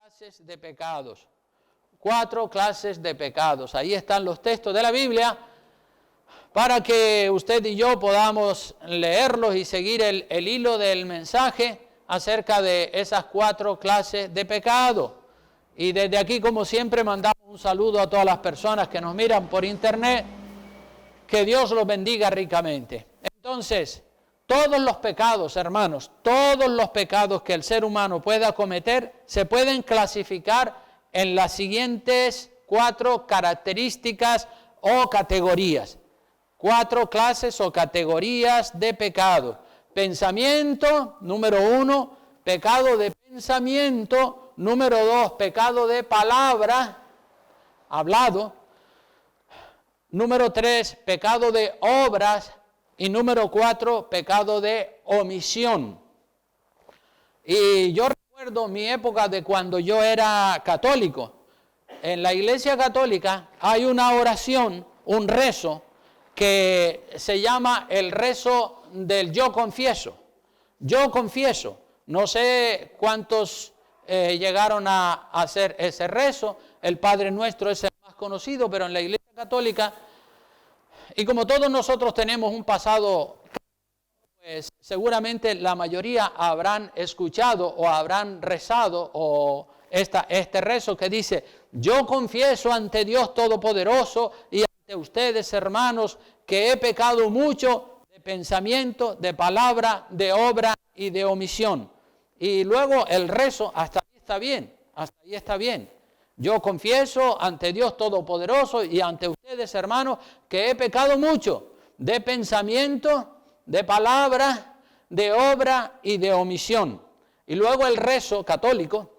clases de pecados. 4 clases de pecados. Ahí están los textos de la Biblia para que usted y yo podamos leerlos y seguir el hilo del mensaje acerca de esas 4 clases de pecado. Y desde aquí, como siempre, mandamos un saludo a todas las personas que nos miran por internet. Que Dios los bendiga ricamente. Entonces, todos los pecados, hermanos, todos los pecados que el ser humano pueda cometer se pueden clasificar en las siguientes 4 características o categorías. 4 clases o categorías de pecado. Pensamiento, número 1, pecado de pensamiento. Número 2, pecado de palabra, hablado. Número 3, pecado de obras. Y número 4, pecado de omisión. Y yo recuerdo mi época de cuando yo era católico. En la Iglesia Católica hay una oración, un rezo, que se llama el rezo del yo confieso. Yo confieso. No sé cuántos llegaron a hacer ese rezo. El Padre Nuestro es el más conocido, pero en la Iglesia Católica, y como todos nosotros tenemos un pasado, pues seguramente la mayoría habrán escuchado o habrán rezado este rezo que dice: yo confieso ante Dios Todopoderoso y ante ustedes, hermanos, que he pecado mucho de pensamiento, de palabra, de obra y de omisión. Y luego el rezo, hasta ahí está bien, hasta ahí está bien. Yo confieso ante Dios Todopoderoso y ante ustedes, hermanos, que he pecado mucho de pensamiento, de palabra, de obra y de omisión. Y luego el rezo católico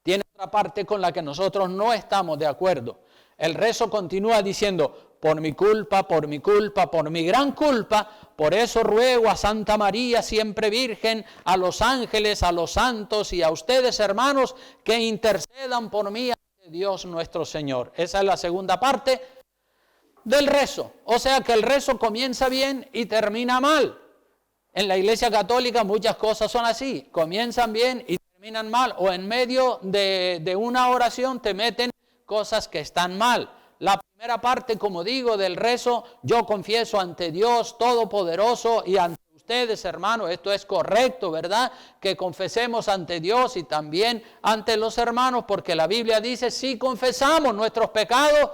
tiene otra parte con la que nosotros no estamos de acuerdo. El rezo continúa diciendo: por mi culpa, por mi culpa, por mi gran culpa, por eso ruego a Santa María, siempre Virgen, a los ángeles, a los santos y a ustedes, hermanos, que intercedan por mí ante Dios nuestro Señor. Esa es la segunda parte del rezo. O sea que el rezo comienza bien y termina mal. En la Iglesia Católica muchas cosas son así. Comienzan bien y terminan mal. O en medio de una oración te meten cosas que están mal. La primera parte, como digo, del rezo: yo confieso ante Dios Todopoderoso y ante ustedes, hermanos. Esto es correcto, ¿verdad? Que confesemos ante Dios y también ante los hermanos, porque la Biblia dice: si confesamos nuestros pecados,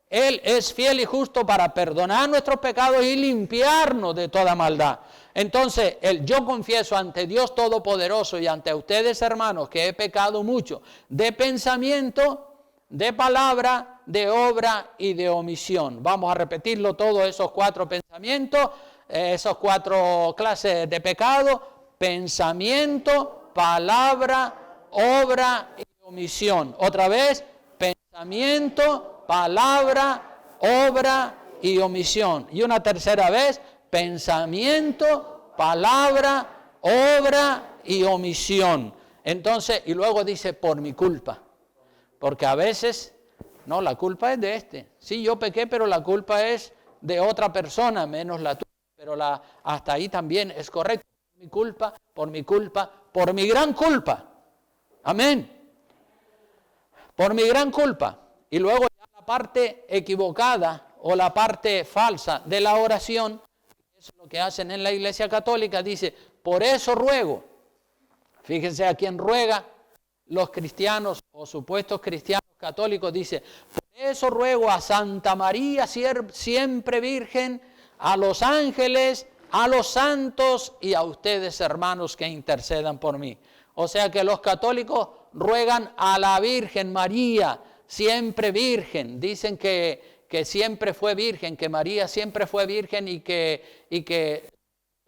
Él es fiel y justo para perdonar nuestros pecados y limpiarnos de toda maldad. Entonces, el yo confieso ante Dios Todopoderoso y ante ustedes, hermanos, que he pecado mucho de pensamiento, de palabra, de obra y de omisión. Vamos a repetirlo todos esos 4 pensamientos, esos 4 clases de pecado: pensamiento, palabra, obra y omisión. Otra vez: pensamiento, palabra, obra y omisión. Y una tercera vez: pensamiento, palabra, obra y omisión. Entonces, y luego dice: por mi culpa. Porque a veces, no, la culpa es de este. Sí, yo pequé, pero la culpa es de otra persona, menos la tuya. Pero hasta ahí también es correcto. Por mi culpa, por mi culpa, por mi gran culpa. Amén. Por mi gran culpa. Y luego ya la parte equivocada o la parte falsa de la oración, eso es lo que hacen en la Iglesia Católica, dice: por eso ruego. Fíjense a quién ruega. Los cristianos o supuestos cristianos católicos dice: por eso ruego a Santa María, siempre Virgen, a los ángeles, a los santos y a ustedes, hermanos, que intercedan por mí. O sea que los católicos ruegan a la Virgen María, siempre Virgen. Dicen que siempre fue virgen, que María siempre fue virgen y que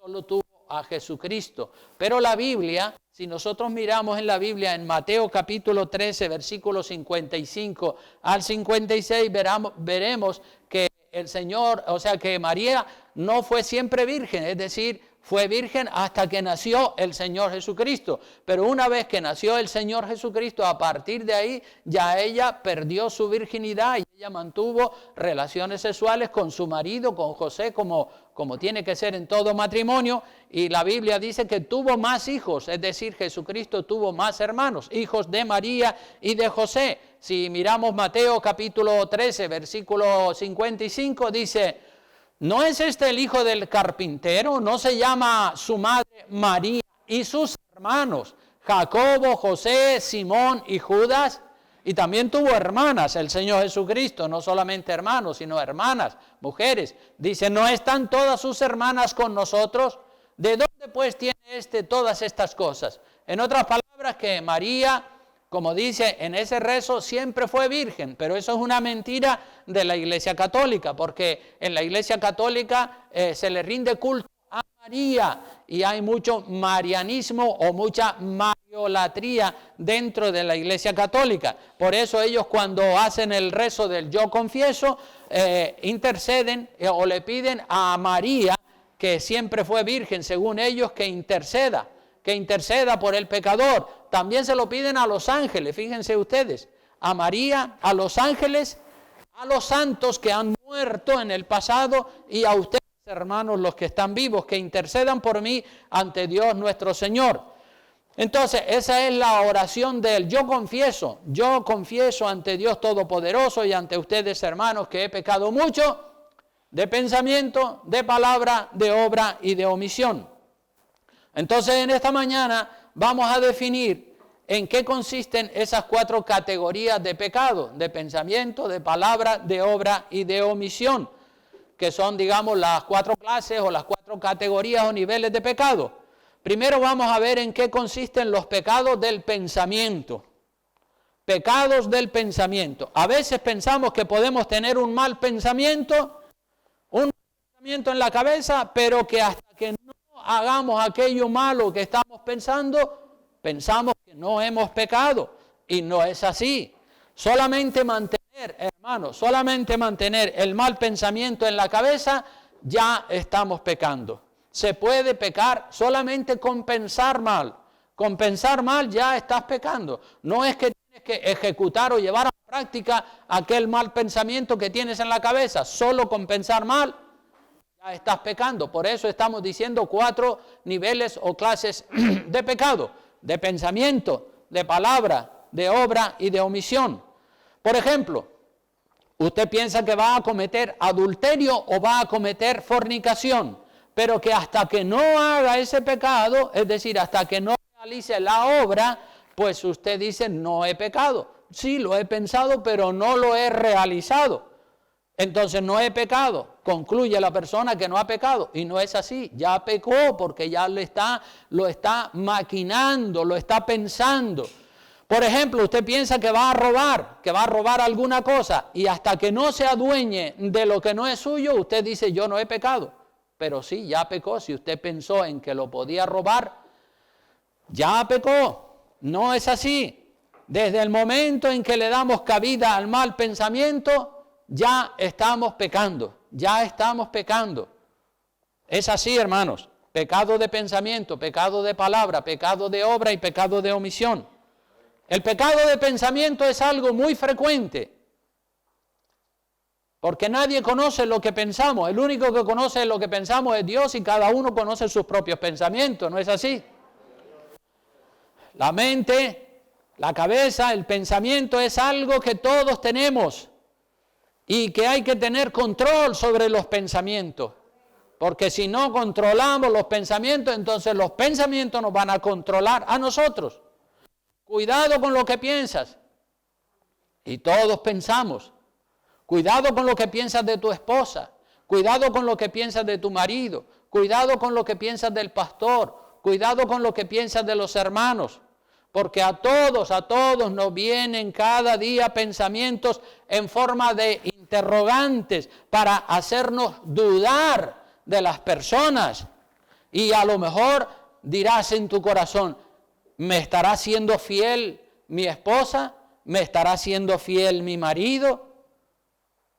solo tuvo a Jesucristo. Pero la Biblia, si nosotros miramos en la Biblia, en Mateo capítulo 13, versículos 55 al 56, veremos que el Señor, o sea que María no fue siempre virgen, es decir, fue virgen hasta que nació el Señor Jesucristo. Pero una vez que nació el Señor Jesucristo, a partir de ahí ya ella perdió su virginidad y ella mantuvo relaciones sexuales con su marido, con José, como tiene que ser en todo matrimonio. y la Biblia dice que tuvo más hijos, es decir, Jesucristo tuvo más hermanos, hijos de María y de José. Si miramos Mateo capítulo 13, versículo 55, dice, ¿no es este el hijo del carpintero? ¿No se llama su madre María y sus hermanos Jacobo, José, Simón y Judas? Y también tuvo hermanas el Señor Jesucristo, no solamente hermanos, sino hermanas, mujeres. Dice, ¿no están todas sus hermanas con nosotros? ¿De dónde pues tiene todas estas cosas? En otras palabras, que María, como dice en ese rezo, siempre fue virgen, pero eso es una mentira de la Iglesia Católica, porque en la Iglesia Católica se le rinde culto a María y hay mucho marianismo o mucha mariolatría dentro de la Iglesia Católica. Por eso ellos, cuando hacen el rezo del yo confieso, interceden o le piden a María, que siempre fue virgen, según ellos, que interceda por el pecador. También se lo piden a los ángeles, fíjense ustedes, a María, a los ángeles, a los santos que han muerto en el pasado y a ustedes, hermanos, los que están vivos, que intercedan por mí ante Dios nuestro Señor. Entonces, esa es la oración del yo confieso ante Dios Todopoderoso y ante ustedes, hermanos, que he pecado mucho de pensamiento, de palabra, de obra y de omisión. Entonces, en esta mañana vamos a definir en qué consisten esas 4 categorías de pecado, de pensamiento, de palabra, de obra y de omisión, que son, digamos, las 4 clases o las 4 categorías o niveles de pecado. Primero vamos a ver en qué consisten los pecados del pensamiento. Pecados del pensamiento. A veces pensamos que podemos tener un mal pensamiento en la cabeza, pero que hasta que no hagamos aquello malo que estamos pensando, pensamos que no hemos pecado. Y no es así. Solamente mantener el mal pensamiento en la cabeza, ya estamos pecando. Se puede pecar solamente con pensar mal. Con pensar mal ya estás pecando. No es que tienes que ejecutar o llevar a práctica aquel mal pensamiento que tienes en la cabeza. Solo con pensar mal ya estás pecando. Por eso estamos diciendo 4 niveles o clases de pecado. De pensamiento, de palabra, de obra y de omisión. Por ejemplo, usted piensa que va a cometer adulterio o va a cometer fornicación, pero que hasta que no haga ese pecado, es decir, hasta que no realice la obra, pues usted dice, no he pecado. Sí, lo he pensado, pero no lo he realizado. Entonces no he pecado. Concluye la persona que no ha pecado. Y no es así. Ya pecó porque ya lo está maquinando, lo está pensando. Por ejemplo, usted piensa que va a robar alguna cosa, y hasta que no se adueñe de lo que no es suyo, usted dice, yo no he pecado. Pero sí, ya pecó. Si usted pensó en que lo podía robar, ya pecó. No es así. Desde el momento en que le damos cabida al mal pensamiento, ya estamos pecando. Es así, hermanos. Pecado de pensamiento, pecado de palabra, pecado de obra y pecado de omisión. El pecado de pensamiento es algo muy frecuente, porque nadie conoce lo que pensamos. El único que conoce lo que pensamos es Dios, y cada uno conoce sus propios pensamientos, ¿no es así? La mente, la cabeza, el pensamiento es algo que todos tenemos y que hay que tener control sobre los pensamientos, porque si no controlamos los pensamientos, entonces los pensamientos nos van a controlar a nosotros. Cuidado con lo que piensas. Y todos pensamos. Cuidado con lo que piensas de tu esposa. Cuidado con lo que piensas de tu marido. Cuidado con lo que piensas del pastor. Cuidado con lo que piensas de los hermanos. Porque a todos nos vienen cada día pensamientos en forma de interrogantes para hacernos dudar de las personas. Y a lo mejor dirás en tu corazón, ¿me estará siendo fiel mi esposa? ¿Me estará siendo fiel mi marido?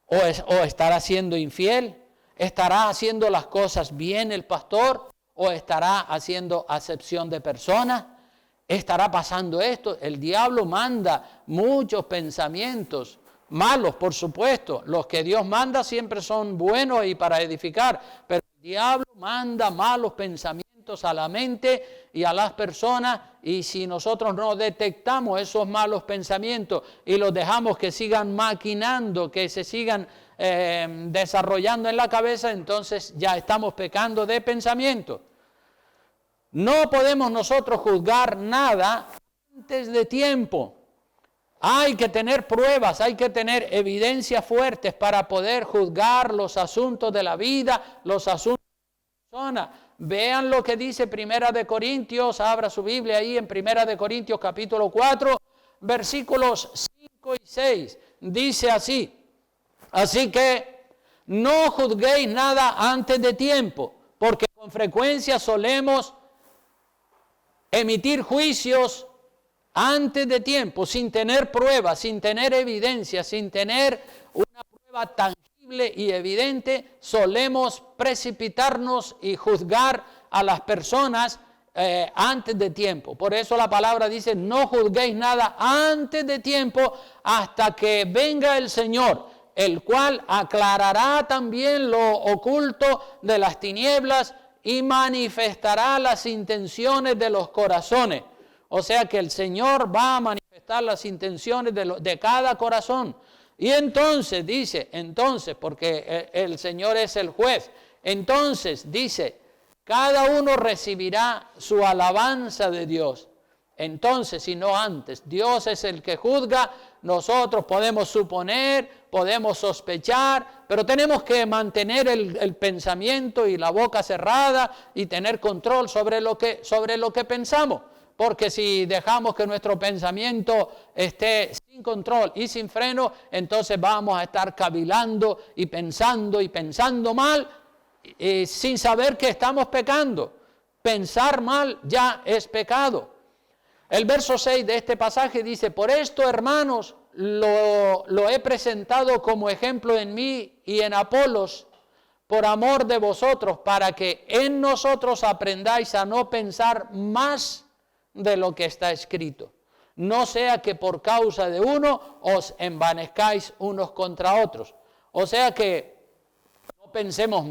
¿O estará siendo infiel? ¿Estará haciendo las cosas bien el pastor? ¿O estará haciendo acepción de personas? ¿Estará pasando esto? El diablo manda muchos pensamientos malos, por supuesto. Los que Dios manda siempre son buenos y para edificar, pero el diablo manda malos pensamientos pensamientos, a la mente y a las personas, y si nosotros no detectamos esos malos pensamientos y los dejamos que sigan maquinando, que se sigan desarrollando en la cabeza, entonces ya estamos pecando de pensamiento. No podemos nosotros juzgar nada antes de tiempo. Hay que tener pruebas, hay que tener evidencias fuertes para poder juzgar los asuntos de la vida, los asuntos de la persona. Vean lo que dice Primera de Corintios, abra su Biblia ahí en Primera de Corintios capítulo 4, versículos 5 y 6. Dice así: así que no juzguéis nada antes de tiempo, porque con frecuencia solemos emitir juicios antes de tiempo, sin tener pruebas, sin tener evidencia, sin tener una prueba tangible y evidente. Solemos precipitarnos y juzgar a las personas antes de tiempo. Por eso la palabra dice: no juzguéis nada antes de tiempo, hasta que venga el Señor, el cual aclarará también lo oculto de las tinieblas y manifestará las intenciones de los corazones. O sea que el Señor va a manifestar las intenciones de cada corazón. Y entonces dice, porque el Señor es el juez, entonces dice, cada uno recibirá su alabanza de Dios. Entonces, y no antes, Dios es el que juzga. Nosotros podemos suponer, podemos sospechar, pero tenemos que mantener el pensamiento y la boca cerrada y tener control sobre lo que pensamos. Porque si dejamos que nuestro pensamiento esté sin control y sin freno, entonces vamos a estar cavilando y pensando mal, sin saber que estamos pecando. Pensar mal ya es pecado. El verso 6 de este pasaje dice: por esto, hermanos, lo he presentado como ejemplo en mí y en Apolos, por amor de vosotros, para que en nosotros aprendáis a no pensar más de lo que está escrito. No sea que por causa de uno os envanezcáis unos contra otros. O sea que no pensemos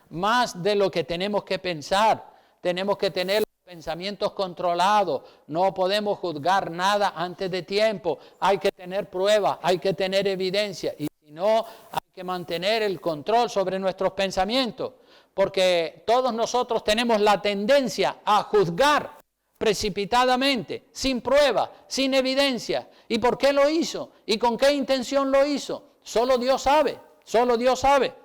más de lo que tenemos que pensar. Tenemos que tener pensamientos controlados, no podemos juzgar nada antes de tiempo. Hay que tener pruebas, hay que tener evidencia, y si no, hay que mantener el control sobre nuestros pensamientos, porque todos nosotros tenemos la tendencia a juzgar precipitadamente, sin prueba, sin evidencia. ¿Y por qué lo hizo? ¿Y con qué intención lo hizo? Solo Dios sabe, solo Dios sabe.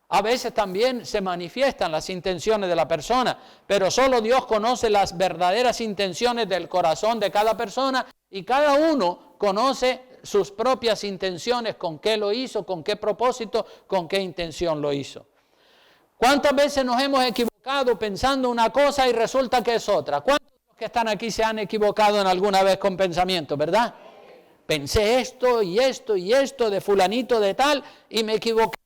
A veces también se manifiestan las intenciones de la persona, pero solo Dios conoce las verdaderas intenciones del corazón de cada persona, y cada uno conoce sus propias intenciones, con qué lo hizo, con qué propósito, con qué intención lo hizo. ¿Cuántas veces nos hemos equivocado pensando una cosa y resulta que es otra? ¿Cuántos de los que están aquí se han equivocado en alguna vez con pensamiento, verdad? Pensé esto y esto y esto de fulanito de tal y me equivoqué.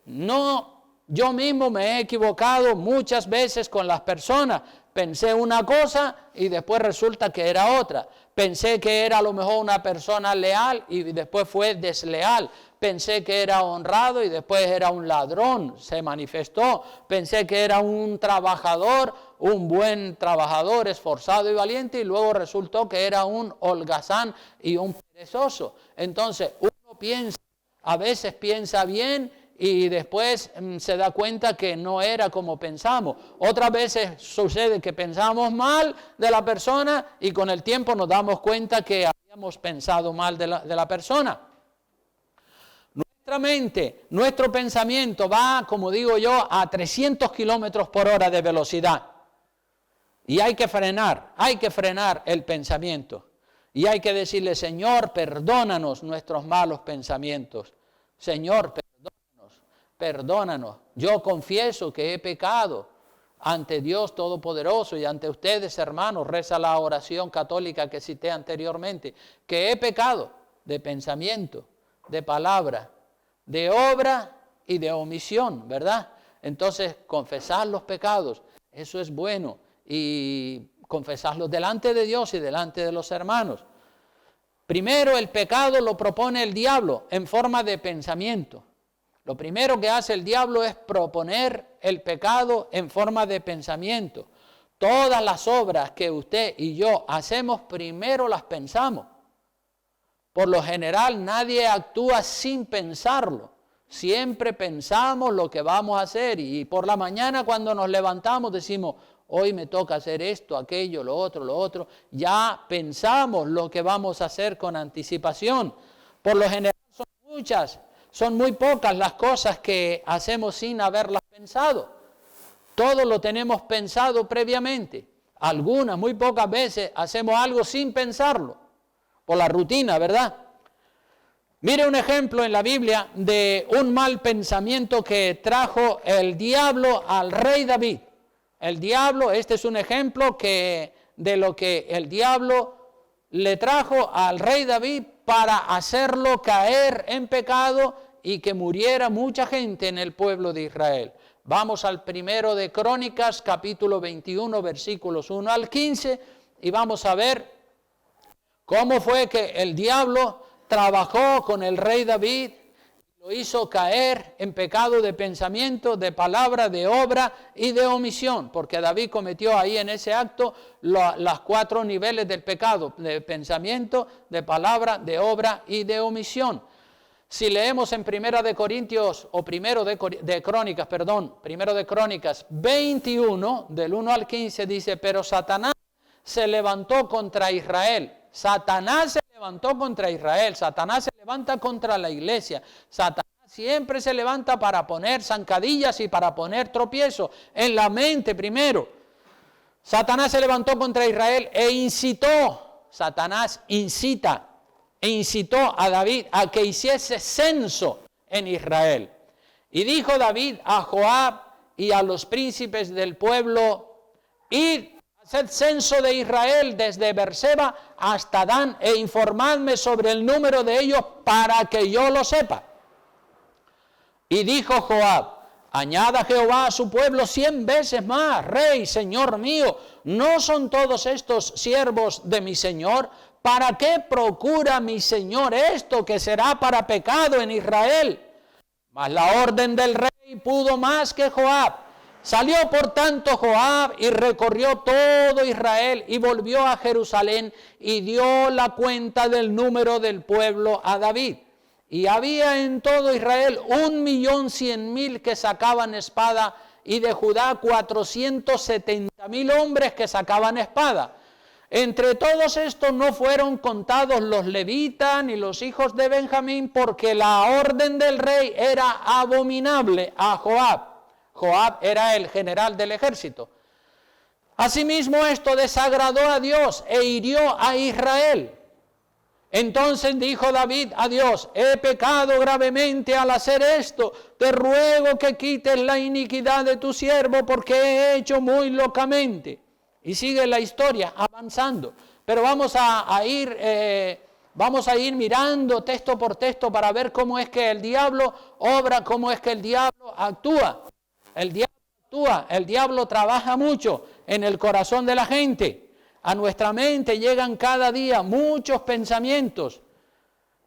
No, yo mismo me he equivocado muchas veces con las personas. Pensé una cosa y después resulta que era otra. Pensé que era a lo mejor una persona leal y después fue desleal. Pensé que era honrado y después era un ladrón, se manifestó. Pensé que era un trabajador, un buen trabajador, esforzado y valiente, y luego resultó que era un holgazán y un perezoso. Entonces uno piensa, a veces piensa bien y después se da cuenta que no era como pensamos. Otras veces sucede que pensamos mal de la persona y con el tiempo nos damos cuenta que habíamos pensado mal de la persona. Nuestra mente, nuestro pensamiento va, como digo yo, a 300 kilómetros por hora de velocidad. Y hay que frenar el pensamiento. Y hay que decirle: Señor, perdónanos nuestros malos pensamientos. Señor, perdónanos. Yo confieso que he pecado ante Dios Todopoderoso y ante ustedes, hermanos. Reza la oración católica que cité anteriormente. Que he pecado de pensamiento, de palabra, de obra y de omisión, ¿verdad? Entonces, confesar los pecados, eso es bueno. Y confesarlos delante de Dios y delante de los hermanos. Primero, el pecado lo propone el diablo en forma de pensamiento. Lo primero que hace el diablo es proponer el pecado en forma de pensamiento. todas las obras que usted y yo hacemos, primero las pensamos. Por lo general, nadie actúa sin pensarlo. Siempre pensamos lo que vamos a hacer y por la mañana cuando nos levantamos decimos, hoy me toca hacer esto, aquello, lo otro. Ya pensamos lo que vamos a hacer con anticipación. Por lo general son muy pocas las cosas que hacemos sin haberlas pensado. Todo lo tenemos pensado previamente. Algunas, muy pocas veces, hacemos algo sin pensarlo. Por la rutina, ¿verdad? Mire un ejemplo en la Biblia de un mal pensamiento que trajo el diablo al rey David. El diablo, este es un ejemplo de lo que el diablo le trajo al rey David para hacerlo caer en pecado y que muriera mucha gente en el pueblo de Israel. Vamos al primero de Crónicas, capítulo 21, versículos 1 al 15, y vamos a ver cómo fue que el diablo trabajó con el rey David, lo hizo caer en pecado de pensamiento, de palabra, de obra y de omisión, porque David cometió ahí en ese acto los 4 niveles del pecado, de pensamiento, de palabra, de obra y de omisión. Si leemos en Primero de Crónicas 21, del 1 al 15, dice, pero Satanás se levantó contra Israel. Satanás se levanta contra la iglesia. Satanás siempre se levanta para poner zancadillas y para poner tropiezos en la mente primero. Satanás se levantó contra Israel e incitó. Satanás incitó a David a que hiciese censo en Israel. Y dijo David a Joab y a los príncipes del pueblo, id, haced censo de Israel desde Berseba hasta Dan e informadme sobre el número de ellos para que yo lo sepa. Y dijo Joab, añada Jehová a su pueblo 100 veces más, rey, señor mío, ¿no son todos estos siervos de mi señor? ¿Para qué procura mi señor esto que será para pecado en Israel? Mas la orden del rey pudo más que Joab. Salió por tanto Joab y recorrió todo Israel y volvió a Jerusalén y dio la cuenta del número del pueblo a David. Y había en todo Israel 1.100.000 que sacaban espada y de Judá 470.000 hombres que sacaban espada. Entre todos estos no fueron contados los levitas ni los hijos de Benjamín, porque la orden del rey era abominable a Joab. Joab era el general del ejército. Asimismo esto desagradó a Dios e hirió a Israel. Entonces dijo David a Dios, he pecado gravemente al hacer esto, te ruego que quites la iniquidad de tu siervo porque he hecho muy locamente. Y sigue la historia avanzando, pero vamos a ir mirando texto por texto para ver cómo es que el diablo obra, cómo es que el diablo actúa. El diablo trabaja mucho en el corazón de la gente. A nuestra mente llegan cada día muchos pensamientos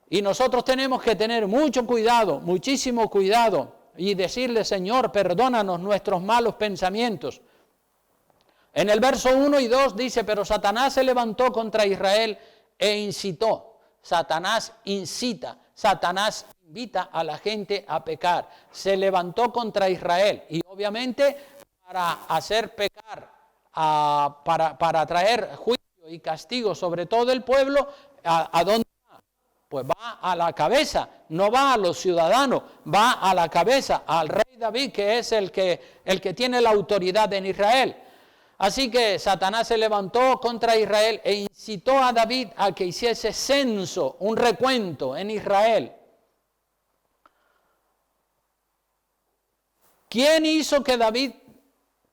y nosotros tenemos que tener mucho cuidado, muchísimo cuidado y decirle, Señor, perdónanos nuestros malos pensamientos. En el verso 1 y 2 dice, pero Satanás se levantó contra Israel e incitó. Satanás incita, Satanás invita a la gente a pecar. Se levantó contra Israel y obviamente para hacer pecar, para traer juicio y castigo sobre todo el pueblo, ¿a dónde va? Pues va a la cabeza, no va a los ciudadanos, va a la cabeza, al rey David, que es el que tiene la autoridad en Israel. Así que Satanás se levantó contra Israel e incitó a David a que hiciese censo, un recuento en Israel. ¿Quién hizo que David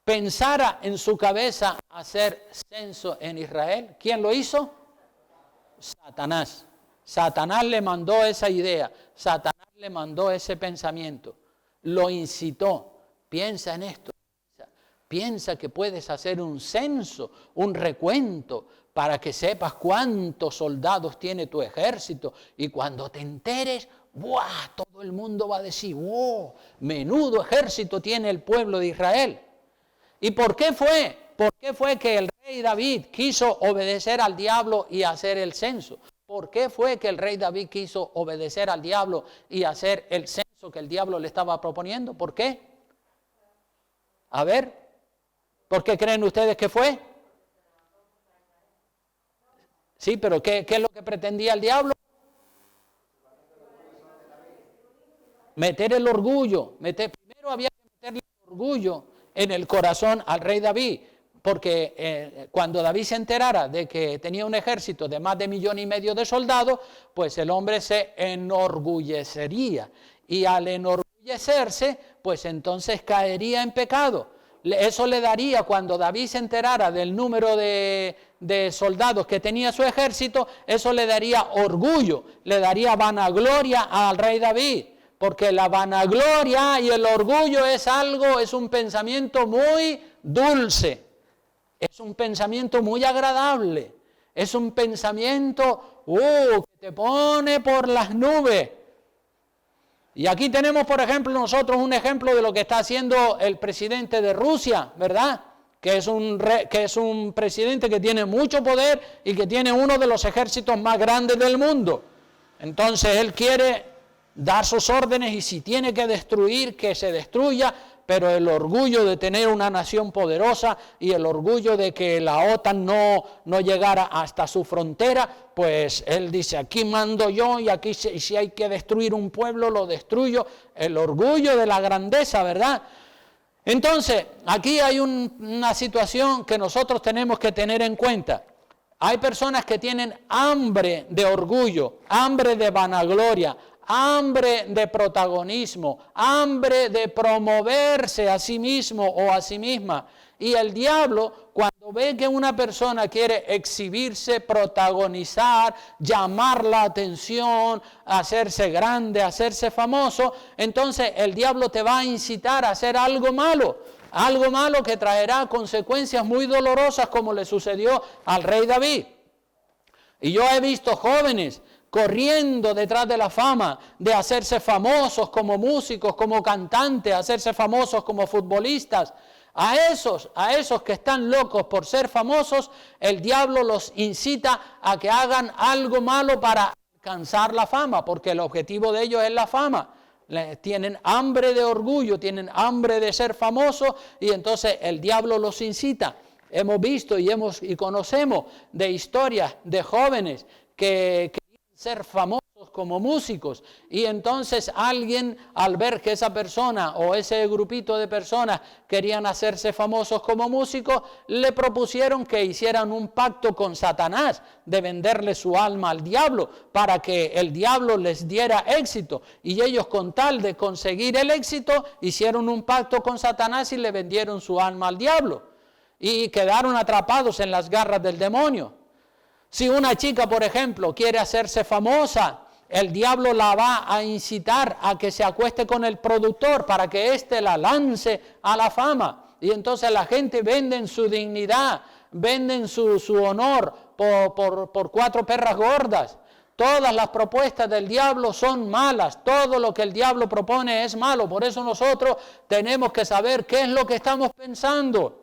pensara en su cabeza hacer censo en Israel? ¿Quién lo hizo? Satanás. Satanás le mandó esa idea, Satanás le mandó ese pensamiento, lo incitó. Piensa en esto. Piensa que puedes hacer un censo, un recuento, para que sepas cuántos soldados tiene tu ejército. Y cuando te enteres, ¡buah!, todo el mundo va a decir, ¡wow!, menudo ejército tiene el pueblo de Israel. ¿Y por qué fue ¿Por qué fue que el rey David quiso obedecer al diablo y hacer el censo? ¿Por qué fue que el rey David quiso obedecer al diablo y hacer el censo que el diablo le estaba proponiendo? ¿Por qué? A ver, ¿por qué creen ustedes que fue? Sí, pero ¿qué es lo que pretendía el diablo? Meter el orgullo. Primero había que meterle el orgullo en el corazón al rey David, porque cuando David se enterara de que tenía un ejército de más de 1,5 millones de soldados, pues el hombre se enorgullecería. Y al enorgullecerse, pues entonces caería en pecado. Eso le daría, cuando David se enterara del número de soldados que tenía su ejército, eso le daría orgullo, le daría vanagloria al rey David. Porque la vanagloria y el orgullo es un pensamiento muy dulce, es un pensamiento muy agradable, es un pensamiento que te pone por las nubes. Y aquí tenemos, por ejemplo, nosotros un ejemplo de lo que está haciendo el presidente de Rusia, ¿verdad? Que es un presidente que tiene mucho poder y que tiene uno de los ejércitos más grandes del mundo. Entonces él quiere dar sus órdenes y si tiene que destruir, que se destruya, pero el orgullo de tener una nación poderosa y el orgullo de que la OTAN no llegara hasta su frontera, pues él dice, aquí mando yo y aquí si hay que destruir un pueblo, lo destruyo. El orgullo de la grandeza, ¿verdad? Entonces, aquí hay una situación que nosotros tenemos que tener en cuenta. Hay personas que tienen hambre de orgullo, hambre de vanagloria, hambre de protagonismo, hambre de promoverse a sí mismo o a sí misma. Y el diablo, cuando ve que una persona quiere exhibirse, protagonizar, llamar la atención, hacerse grande, hacerse famoso, entonces el diablo te va a incitar a hacer algo malo que traerá consecuencias muy dolorosas, como le sucedió al rey David. Y yo he visto jóvenes corriendo detrás de la fama, de hacerse famosos como músicos, como cantantes, hacerse famosos como futbolistas. A esos que están locos por ser famosos, el diablo los incita a que hagan algo malo para alcanzar la fama, porque el objetivo de ellos es la fama. Tienen hambre de orgullo, tienen hambre de ser famosos, y entonces el diablo los incita. Hemos visto y conocemos de historias de jóvenes que ser famosos como músicos, y entonces alguien, al ver que esa persona o ese grupito de personas querían hacerse famosos como músicos, le propusieron que hicieran un pacto con Satanás de venderle su alma al diablo para que el diablo les diera éxito, y ellos, con tal de conseguir el éxito, hicieron un pacto con Satanás y le vendieron su alma al diablo y quedaron atrapados en las garras del demonio. Si una chica, por ejemplo, quiere hacerse famosa, el diablo la va a incitar a que se acueste con el productor para que éste la lance a la fama. Y entonces la gente vende su dignidad, venden su honor por 4 perras gordas. Todas las propuestas del diablo son malas, todo lo que el diablo propone es malo. Por eso nosotros tenemos que saber qué es lo que estamos pensando.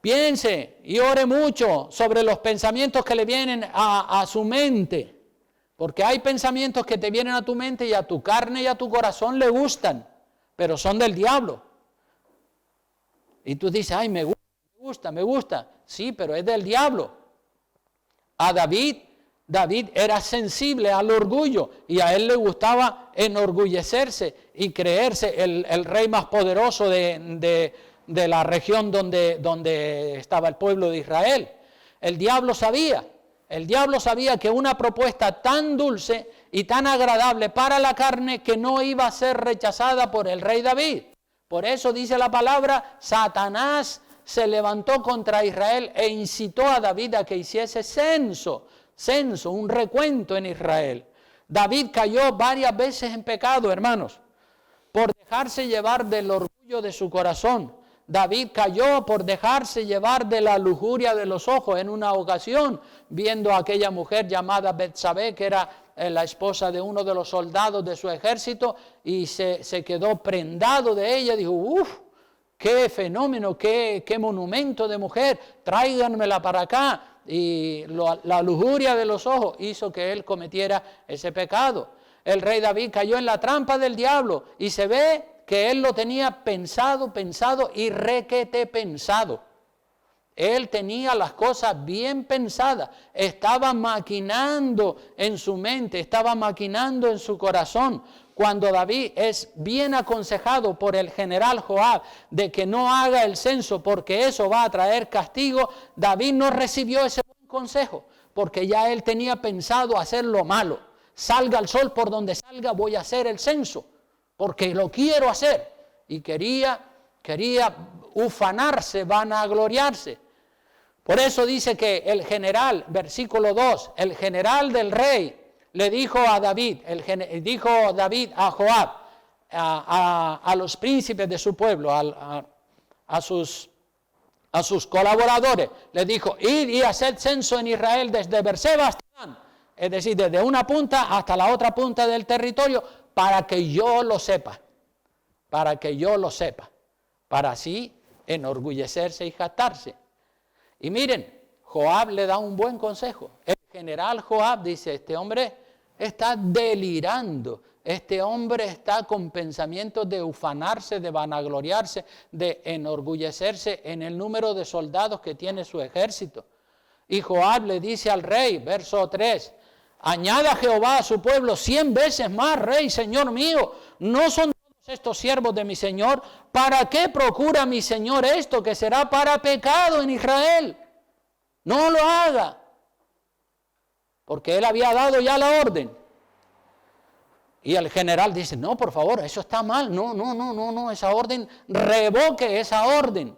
Piense y ore mucho sobre los pensamientos que le vienen a su mente, porque hay pensamientos que te vienen a tu mente y a tu carne y a tu corazón le gustan, pero son del diablo. Y tú dices, ay, me gusta. Sí, pero es del diablo. A David era sensible al orgullo y a él le gustaba enorgullecerse y creerse el rey más poderoso de la región donde estaba el pueblo de Israel. El diablo sabía que una propuesta tan dulce y tan agradable para la carne que no iba a ser rechazada por el rey David. Por eso dice la palabra, Satanás se levantó contra Israel e incitó a David a que hiciese censo, un recuento en Israel. David cayó varias veces en pecado, hermanos, por dejarse llevar del orgullo de su corazón. David cayó por dejarse llevar de la lujuria de los ojos. En una ocasión, viendo a aquella mujer llamada Betsabé, que era la esposa de uno de los soldados de su ejército, y se quedó prendado de ella, dijo, qué fenómeno, qué monumento de mujer, tráiganmela para acá. Y la lujuria de los ojos hizo que él cometiera ese pecado. El rey David cayó en la trampa del diablo y se ve que él lo tenía pensado y requete pensado. Él tenía las cosas bien pensadas, estaba maquinando en su mente, estaba maquinando en su corazón. Cuando David es bien aconsejado por el general Joab de que no haga el censo porque eso va a traer castigo, David no recibió ese buen consejo porque ya él tenía pensado hacer lo malo. Salga el sol por donde salga, voy a hacer el censo porque lo quiero hacer. Y quería ufanarse, vanagloriarse. Por eso dice que el general, versículo 2, el general del rey le dijo a David, dijo David a Joab, a los príncipes de su pueblo, a sus colaboradores, le dijo, id y haced censo en Israel desde Berseba hasta Dan, es decir, desde una punta hasta la otra punta del territorio, para que yo lo sepa, para así enorgullecerse y jactarse. Y miren, Joab le da un buen consejo. El general Joab dice, este hombre está delirando, este hombre está con pensamientos de ufanarse, de vanagloriarse, de enorgullecerse en el número de soldados que tiene su ejército. Y Joab le dice al rey, verso 3, añada Jehová a su pueblo 100 veces más, rey, señor mío, ¿no son todos estos siervos de mi señor? ¿Para qué procura mi señor esto, que será para pecado en Israel? No lo haga, porque él había dado ya la orden. Y el general dice, no, por favor, eso está mal, no, esa orden, revoque esa orden.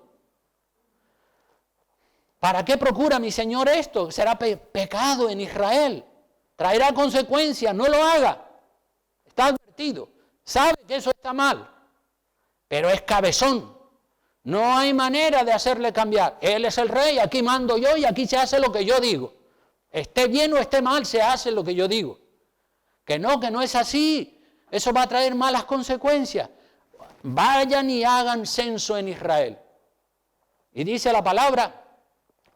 ¿Para qué procura mi señor esto? Será pecado en Israel, traerá consecuencias, no lo haga. Está advertido, sabe que eso está mal, pero es cabezón. No hay manera de hacerle cambiar. Él es el rey, aquí mando yo y aquí se hace lo que yo digo. Esté bien o esté mal, se hace lo que yo digo. Que no es así. Eso va a traer malas consecuencias. Vayan y hagan censo en Israel. Y dice la palabra,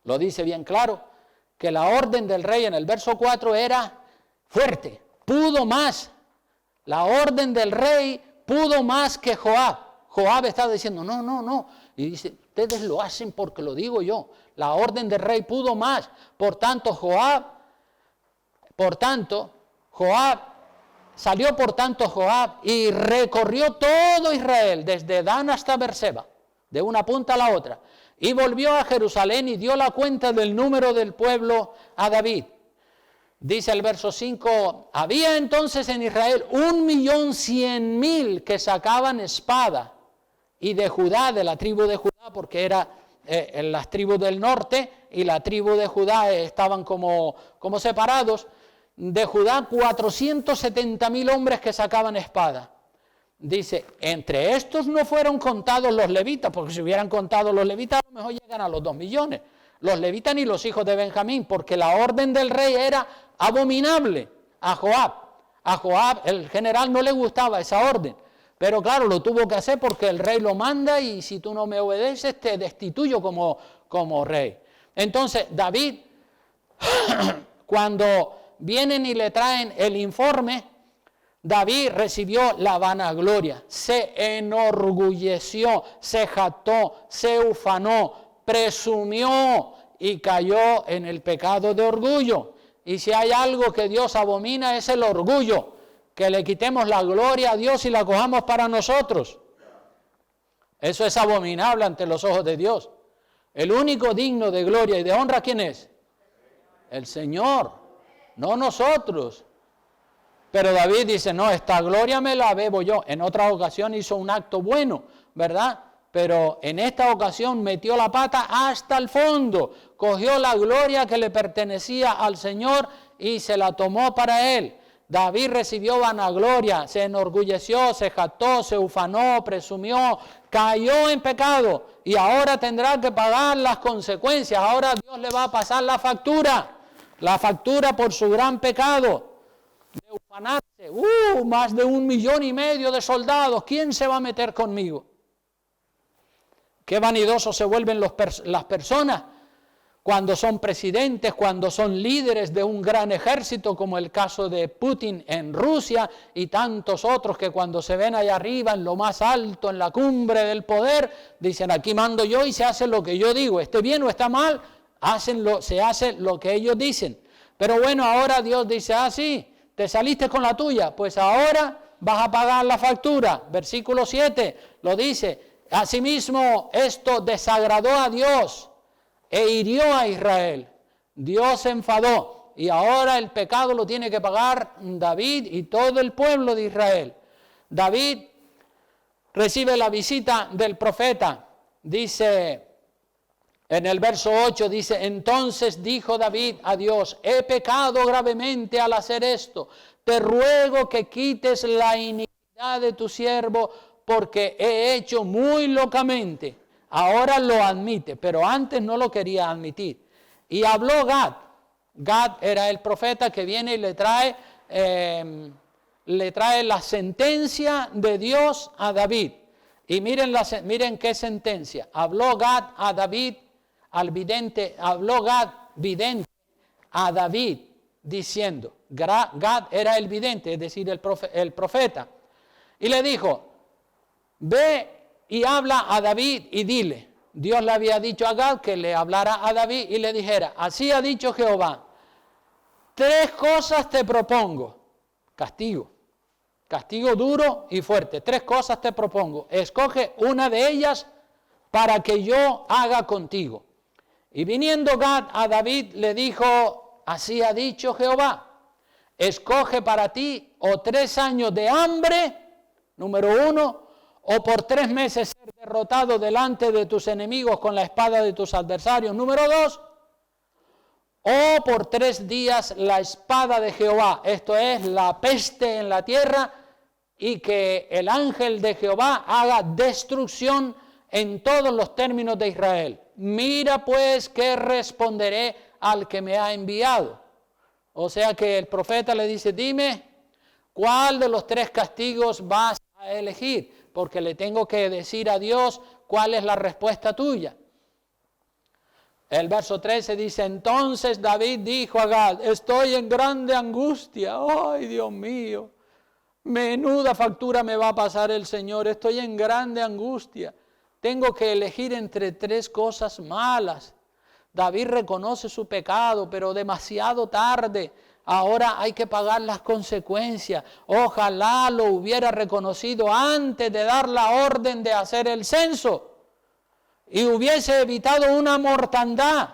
lo dice bien claro, que la orden del rey en el verso 4 era fuerte, pudo más. La orden del rey pudo más que Joab. Joab está diciendo, no. Y dice, ustedes lo hacen porque lo digo yo. La orden del rey pudo más. Por tanto, salió Joab y recorrió todo Israel, desde Dan hasta Berseba, de una punta a la otra. Y volvió a Jerusalén y dio la cuenta del número del pueblo a David. Dice el verso 5, había entonces en Israel 1.100.000 que sacaban espada. Y de Judá, de la tribu de Judá, porque era las tribus del norte y la tribu de Judá estaban como separados, de Judá 470.000 hombres que sacaban espada. Dice, entre estos no fueron contados los levitas, porque si hubieran contado los levitas, a lo mejor llegan a los 2 millones. Los levitas ni los hijos de Benjamín, porque la orden del rey era abominable a Joab. A Joab, el general, no le gustaba esa orden. Pero claro, lo tuvo que hacer porque el rey lo manda y si tú no me obedeces te destituyo como rey. Entonces David, cuando vienen y le traen el informe, David recibió la vanagloria, se enorgulleció, se jactó, se ufanó, presumió y cayó en el pecado de orgullo. Y si hay algo que Dios abomina es el orgullo. Que le quitemos la gloria a Dios y la cojamos para nosotros. Eso es abominable ante los ojos de Dios. El único digno de gloria y de honra, ¿quién es? El Señor, no nosotros. Pero David dice, no, esta gloria me la bebo yo. En otra ocasión hizo un acto bueno, ¿verdad? Pero en esta ocasión metió la pata hasta el fondo. Cogió la gloria que le pertenecía al Señor y se la tomó para él. David recibió vanagloria, se enorgulleció, se jactó, se ufanó, presumió, cayó en pecado y ahora tendrá que pagar las consecuencias. Ahora Dios le va a pasar la factura por su gran pecado de ufanarse. Más de 1,5 millones de soldados, ¿quién se va a meter conmigo? Qué vanidosos se vuelven las personas cuando son presidentes, cuando son líderes de un gran ejército, como el caso de Putin en Rusia y tantos otros que cuando se ven allá arriba, en lo más alto, en la cumbre del poder, dicen aquí mando yo y se hace lo que yo digo, esté bien o está mal, se hace lo que ellos dicen. Pero bueno, ahora Dios dice, sí, te saliste con la tuya, pues ahora vas a pagar la factura. Versículo 7 lo dice, asimismo esto desagradó a Dios e hirió a Israel. Dios se enfadó y ahora el pecado lo tiene que pagar David y todo el pueblo de Israel. David recibe la visita del profeta, dice en el verso 8, dice, entonces dijo David a Dios, he pecado gravemente al hacer esto, te ruego que quites la iniquidad de tu siervo, porque he hecho muy locamente. Ahora lo admite, pero antes no lo quería admitir. Y habló Gad. Gad era el profeta que viene y le trae la sentencia de Dios a David. Y miren qué sentencia. Habló Gad a David, al vidente, habló Gad vidente a David, diciendo, Gad era el vidente, es decir, el profeta. Y le dijo, ve y habla a David y dile. Dios le había dicho a Gad que le hablara a David y le dijera, así ha dicho Jehová, 3 cosas te propongo, castigo duro y fuerte, 3 cosas te propongo, escoge una de ellas para que yo haga contigo. Y viniendo Gad a David le dijo, así ha dicho Jehová, escoge para ti o 3 años de hambre, número 1, o por 3 meses ser derrotado delante de tus enemigos con la espada de tus adversarios, número 2, o por 3 días la espada de Jehová, esto es la peste en la tierra, y que el ángel de Jehová haga destrucción en todos los términos de Israel. Mira pues qué responderé al que me ha enviado. O sea que el profeta le dice, dime, ¿cuál de los 3 castigos vas a elegir? Porque le tengo que decir a Dios cuál es la respuesta tuya. El verso 13 dice, entonces David dijo a Gad, estoy en grande angustia, ay Dios mío, menuda factura me va a pasar el Señor, estoy en grande angustia, tengo que elegir entre 3 cosas malas. David reconoce su pecado, pero demasiado tarde. Ahora hay que pagar las consecuencias. Ojalá lo hubiera reconocido antes de dar la orden de hacer el censo y hubiese evitado una mortandad.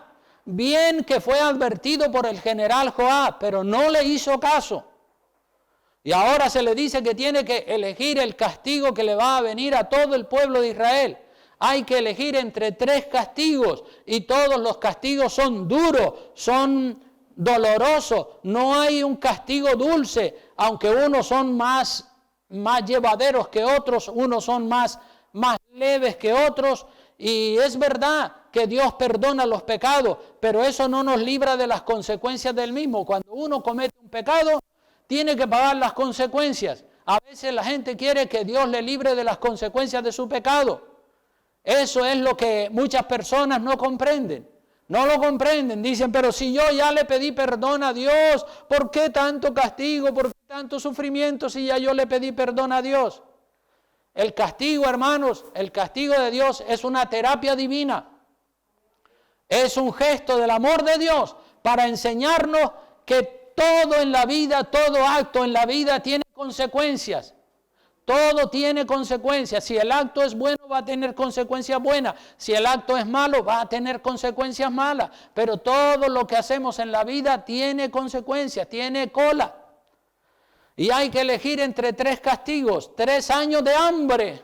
Bien que fue advertido por el general Joab, pero no le hizo caso. Y ahora se le dice que tiene que elegir el castigo que le va a venir a todo el pueblo de Israel. Hay que elegir entre 3 castigos y todos los castigos son duros, son dolorosos. No hay un castigo dulce, aunque unos son más llevaderos que otros, unos son más leves que otros. Y es verdad que Dios perdona los pecados, pero eso no nos libra de las consecuencias del mismo. Cuando uno comete un pecado, tiene que pagar las consecuencias. A veces la gente quiere que Dios le libre de las consecuencias de su pecado. Eso es lo que muchas personas no comprenden. No lo comprenden. Dicen, pero si yo ya le pedí perdón a Dios, ¿por qué tanto castigo? ¿Por qué tanto sufrimiento si ya yo le pedí perdón a Dios? El castigo, hermanos, el castigo de Dios es una terapia divina. Es un gesto del amor de Dios para enseñarnos que todo en la vida, todo acto en la vida tiene consecuencias. Todo tiene consecuencias. Si el acto es bueno, va a tener consecuencias buenas. Si el acto es malo, va a tener consecuencias malas. Pero todo lo que hacemos en la vida tiene consecuencias, tiene cola. Y hay que elegir entre 3 castigos. 3 años de hambre.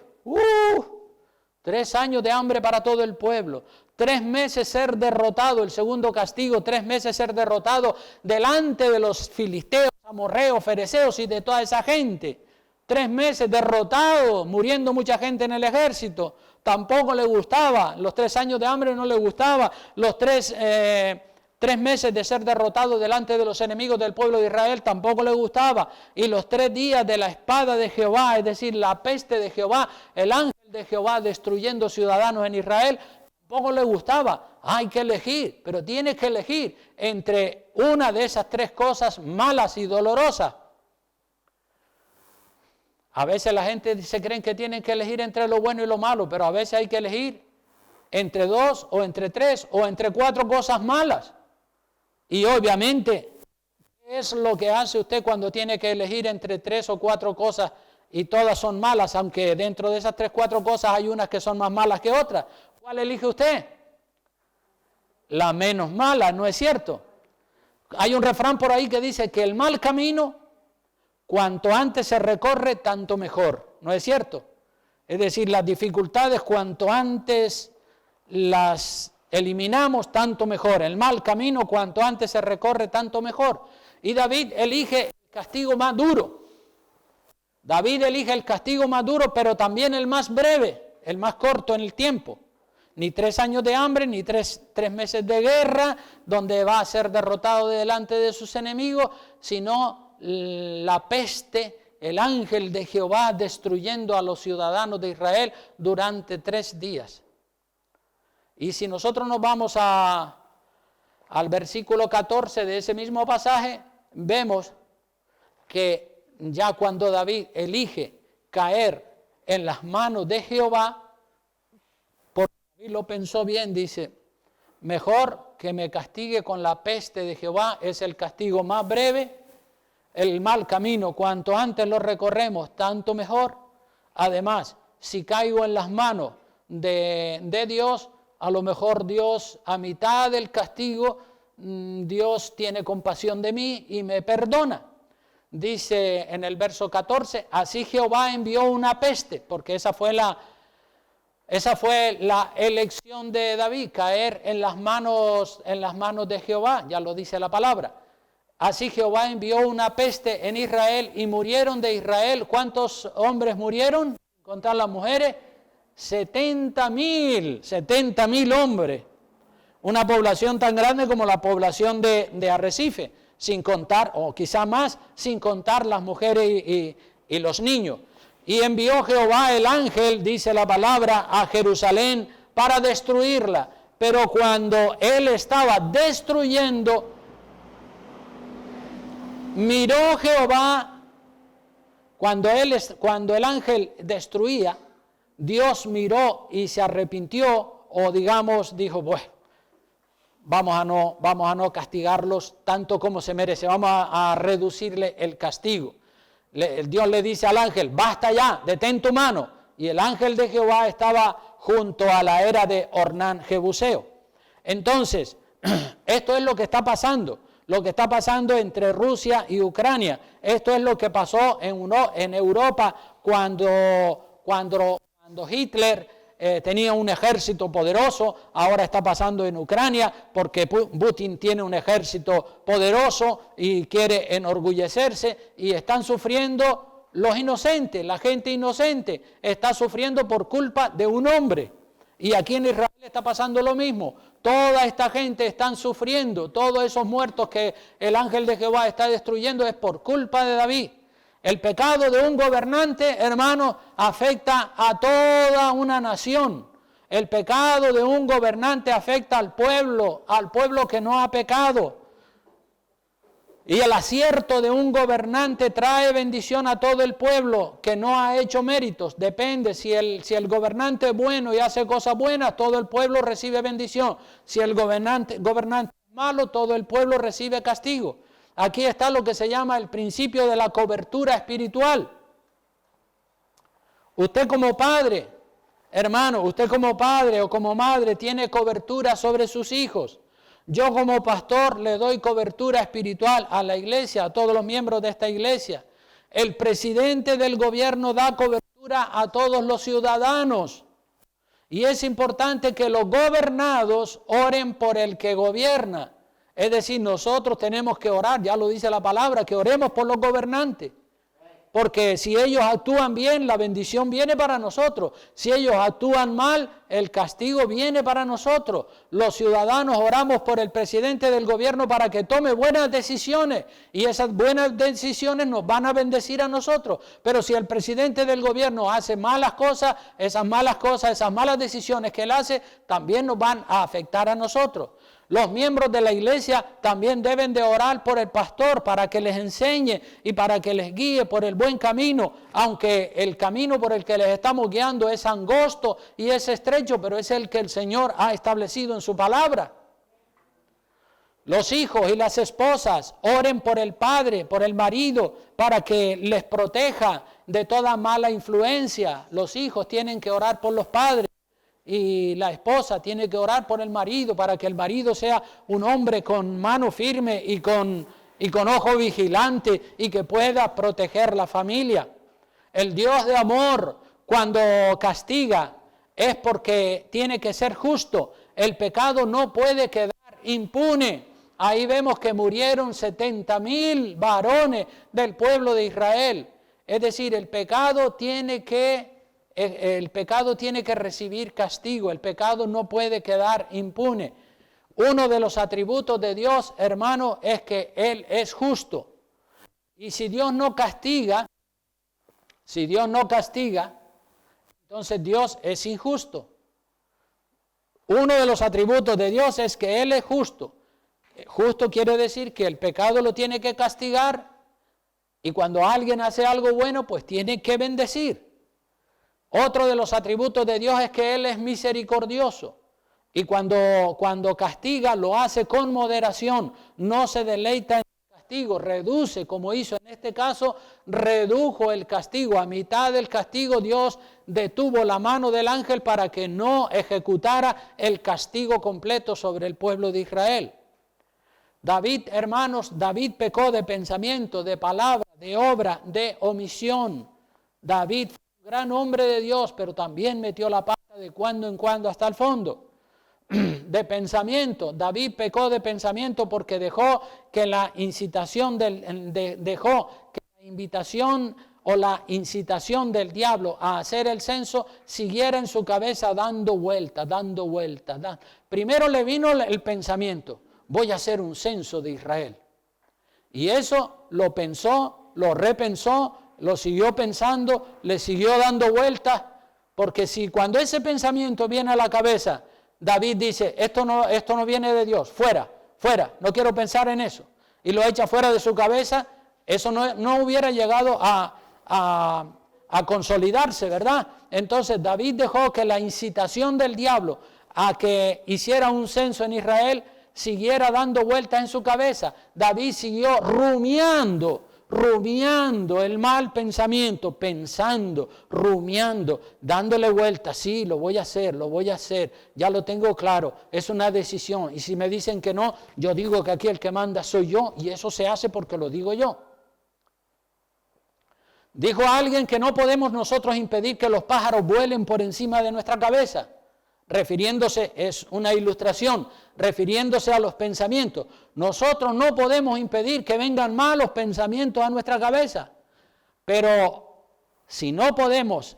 3 años de hambre para todo el pueblo. 3 meses ser derrotado. El segundo castigo, 3 meses ser derrotado delante de los filisteos, amorreos, fereceos y de toda esa gente. 3 meses derrotado, muriendo mucha gente en el ejército. Tampoco le gustaba. Los 3 años de hambre no le gustaba. Los 3 meses de ser derrotado delante de los enemigos del pueblo de Israel tampoco le gustaba. Y los 3 días de la espada de Jehová, es decir, la peste de Jehová, el ángel de Jehová destruyendo ciudadanos en Israel, tampoco le gustaba. Hay que elegir, pero tienes que elegir entre una de esas tres cosas malas y dolorosas. A veces la gente se cree que tienen que elegir entre lo bueno y lo malo, pero a veces hay que elegir entre dos o entre tres o entre cuatro cosas malas. Y obviamente, ¿qué es lo que hace usted cuando tiene que elegir entre tres o cuatro cosas y todas son malas, aunque dentro de esas tres o cuatro cosas hay unas que son más malas que otras? ¿Cuál elige usted? La menos mala, ¿no es cierto? Hay un refrán por ahí que dice que el mal camino, cuanto antes se recorre, tanto mejor, ¿no es cierto? Es decir, las dificultades, cuanto antes las eliminamos, tanto mejor. El mal camino, cuanto antes se recorre, tanto mejor. Y David elige el castigo más duro. David elige el castigo más duro, pero también el más breve, el más corto en el tiempo. Ni 3 años de hambre, ni tres meses de guerra, donde va a ser derrotado delante de sus enemigos, sino la peste, el ángel de Jehová destruyendo a los ciudadanos de Israel durante 3 días. Y si nosotros nos vamos al versículo 14 de ese mismo pasaje, vemos que ya cuando David elige caer en las manos de Jehová, porque David lo pensó bien, dice, mejor que me castigue con la peste de Jehová, es el castigo más breve. El mal camino, cuanto antes lo recorremos, tanto mejor. Además, si caigo en las manos de Dios, a lo mejor Dios, a mitad del castigo, Dios tiene compasión de mí y me perdona. Dice en el verso 14, así Jehová envió una peste, porque esa fue la elección de David, caer en las manos de Jehová, ya lo dice la palabra. Así Jehová envió una peste en Israel y murieron de Israel. ¿Cuántos hombres murieron? Sin contar las mujeres. 70,000 hombres. Una población tan grande como la población de Arrecife, sin contar, o quizá más, sin contar las mujeres y los niños. Y envió Jehová el ángel, dice la palabra, a Jerusalén para destruirla. Pero cuando él estaba destruyendo, miró Jehová, cuando el ángel destruía, Dios miró y se arrepintió, o digamos, dijo, bueno, vamos a no castigarlos tanto como se merece, vamos a reducirle el castigo. Dios le dice al ángel, basta ya, detén tu mano. Y el ángel de Jehová estaba junto a la era de Ornán Jebuseo. Entonces, esto es lo que está pasando. Lo que está pasando entre Rusia y Ucrania. Esto es lo que pasó en Europa cuando Hitler tenía un ejército poderoso. Ahora está pasando en Ucrania porque Putin tiene un ejército poderoso y quiere enorgullecerse, y están sufriendo los inocentes, la gente inocente está sufriendo por culpa de un hombre. Y aquí en Israel está pasando lo mismo. Toda esta gente están sufriendo, todos esos muertos que el ángel de Jehová está destruyendo es por culpa de David. El pecado de un gobernante, hermano, afecta a toda una nación. El pecado de un gobernante afecta al pueblo que no ha pecado. Y el acierto de un gobernante trae bendición a todo el pueblo que no ha hecho méritos. Depende, si el gobernante es bueno y hace cosas buenas, todo el pueblo recibe bendición. Si el gobernante es malo, todo el pueblo recibe castigo. Aquí está lo que se llama el principio de la cobertura espiritual. Usted como padre, hermano, usted como padre o como madre tiene cobertura sobre sus hijos. Yo como pastor le doy cobertura espiritual a la iglesia, a todos los miembros de esta iglesia. El presidente del gobierno da cobertura a todos los ciudadanos. Y es importante que los gobernados oren por el que gobierna. Es decir, nosotros tenemos que orar, ya lo dice la palabra, que oremos por los gobernantes. Porque si ellos actúan bien, la bendición viene para nosotros. Si ellos actúan mal, el castigo viene para nosotros. Los ciudadanos oramos por el presidente del gobierno para que tome buenas decisiones y esas buenas decisiones nos van a bendecir a nosotros. Pero si el presidente del gobierno hace malas cosas, esas malas decisiones que él hace también nos van a afectar a nosotros. Los miembros de la iglesia también deben de orar por el pastor para que les enseñe y para que les guíe por el buen camino, aunque el camino por el que les estamos guiando es angosto y es estrecho, pero es el que el Señor ha establecido en su palabra. Los hijos y las esposas oren por el padre, por el marido, para que les proteja de toda mala influencia. Los hijos tienen que orar por los padres. Y la esposa tiene que orar por el marido para que el marido sea un hombre con mano firme y con ojo vigilante y que pueda proteger la familia. El Dios de amor, cuando castiga, es porque tiene que ser justo. El pecado no puede quedar impune. Ahí vemos que murieron 70,000 varones del pueblo de Israel. Es decir, el pecado tiene que recibir castigo, el pecado no puede quedar impune. Uno de los atributos de Dios, hermano, es que Él es justo. Y si Dios no castiga, entonces Dios es injusto. Uno de los atributos de Dios es que Él es justo. Justo quiere decir que el pecado lo tiene que castigar y cuando alguien hace algo bueno, pues tiene que bendecir. Otro de los atributos de Dios es que Él es misericordioso y cuando castiga lo hace con moderación, no se deleita en el castigo, reduce, como hizo en este caso, redujo el castigo. A mitad del castigo Dios detuvo la mano del ángel para que no ejecutara el castigo completo sobre el pueblo de Israel. David, hermanos, David pecó de pensamiento, de palabra, de obra, de omisión. David gran hombre de Dios, pero también metió la pata de cuando en cuando hasta el fondo. De pensamiento, David pecó de pensamiento porque dejó que la invitación o la incitación del diablo a hacer el censo siguiera en su cabeza dando vueltas. Primero le vino el pensamiento, voy a hacer un censo de Israel. Y eso lo pensó, lo repensó, lo siguió pensando, le siguió dando vueltas, porque si cuando ese pensamiento viene a la cabeza, David dice, esto no viene de Dios, fuera, no quiero pensar en eso, y lo echa fuera de su cabeza, eso no hubiera llegado a consolidarse, ¿verdad? Entonces David dejó que la incitación del diablo a que hiciera un censo en Israel siguiera dando vueltas en su cabeza. David siguió rumiando el mal pensamiento, pensando, rumiando, dándole vueltas. Sí, lo voy a hacer, ya lo tengo claro, es una decisión. Y si me dicen que no, yo digo que aquí el que manda soy yo y eso se hace porque lo digo yo. Dijo alguien que no podemos nosotros impedir que los pájaros vuelen por encima de nuestra cabeza. Refiriéndose, es una ilustración, refiriéndose a los pensamientos. Nosotros no podemos impedir que vengan malos pensamientos a nuestra cabeza, pero si no podemos,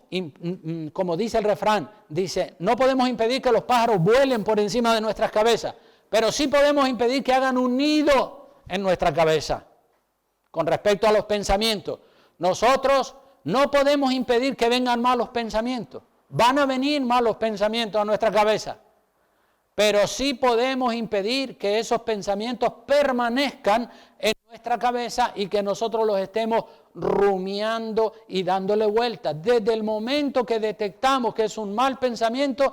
como dice el refrán, dice, no podemos impedir que los pájaros vuelen por encima de nuestras cabezas, pero sí podemos impedir que hagan un nido en nuestra cabeza. Con respecto a los pensamientos, nosotros no podemos impedir que vengan malos pensamientos. Van a venir malos pensamientos a nuestra cabeza, pero sí podemos impedir que esos pensamientos permanezcan en nuestra cabeza y que nosotros los estemos rumiando y dándole vueltas. Desde el momento que detectamos que es un mal pensamiento,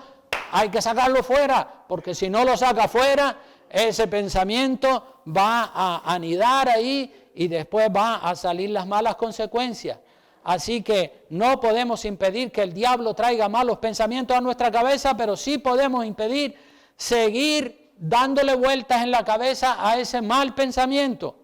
hay que sacarlo fuera, porque si no lo saca fuera, ese pensamiento va a anidar ahí y después va a salir las malas consecuencias. Así que no podemos impedir que el diablo traiga malos pensamientos a nuestra cabeza, pero sí podemos impedir seguir dándole vueltas en la cabeza a ese mal pensamiento.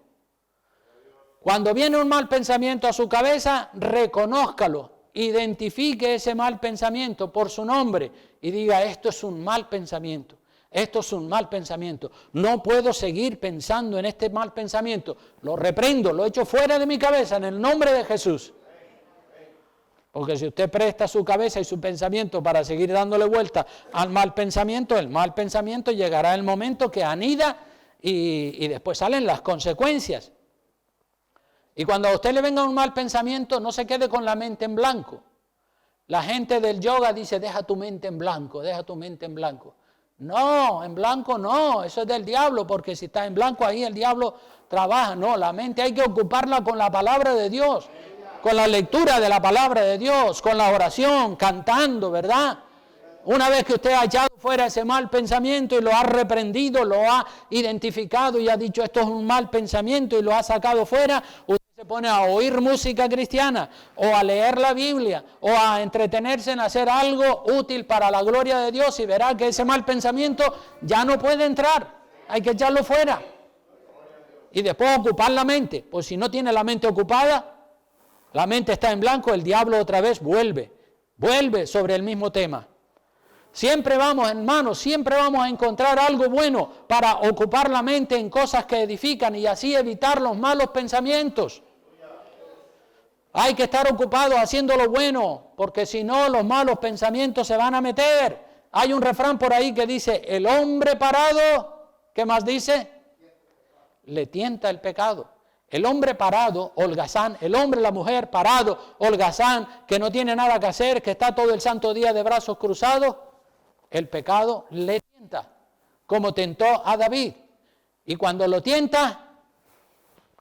Cuando viene un mal pensamiento a su cabeza, reconózcalo, identifique ese mal pensamiento por su nombre y diga, esto es un mal pensamiento. Esto es un mal pensamiento. No puedo seguir pensando en este mal pensamiento. Lo reprendo, lo echo fuera de mi cabeza en el nombre de Jesús. Porque si usted presta su cabeza y su pensamiento para seguir dándole vuelta al mal pensamiento, el mal pensamiento llegará el momento que anida y después salen las consecuencias. Y cuando a usted le venga un mal pensamiento, no se quede con la mente en blanco. La gente del yoga dice, deja tu mente en blanco, deja tu mente en blanco. No, en blanco no, eso es del diablo, porque si está en blanco ahí el diablo trabaja. No, la mente hay que ocuparla con la palabra de Dios, con la lectura de la palabra de Dios, con la oración, cantando, ¿verdad? Una vez que usted ha echado fuera ese mal pensamiento y lo ha reprendido, lo ha identificado y ha dicho esto es un mal pensamiento y lo ha sacado fuera, usted se pone a oír música cristiana o a leer la Biblia o a entretenerse en hacer algo útil para la gloria de Dios y verá que ese mal pensamiento ya no puede entrar, hay que echarlo fuera. Y después ocupar la mente, pues si no tiene la mente ocupada, la mente está en blanco, el diablo otra vez vuelve sobre el mismo tema. Siempre vamos, hermanos, siempre vamos a encontrar algo bueno para ocupar la mente en cosas que edifican y así evitar los malos pensamientos. Hay que estar ocupados haciendo lo bueno, porque si no los malos pensamientos se van a meter. Hay un refrán por ahí que dice, el hombre parado, ¿qué más dice? Le tienta el pecado. El hombre parado, holgazán, el hombre, la mujer parado, holgazán, que no tiene nada que hacer, que está todo el santo día de brazos cruzados, el pecado le tienta, como tentó a David. Y cuando lo tienta,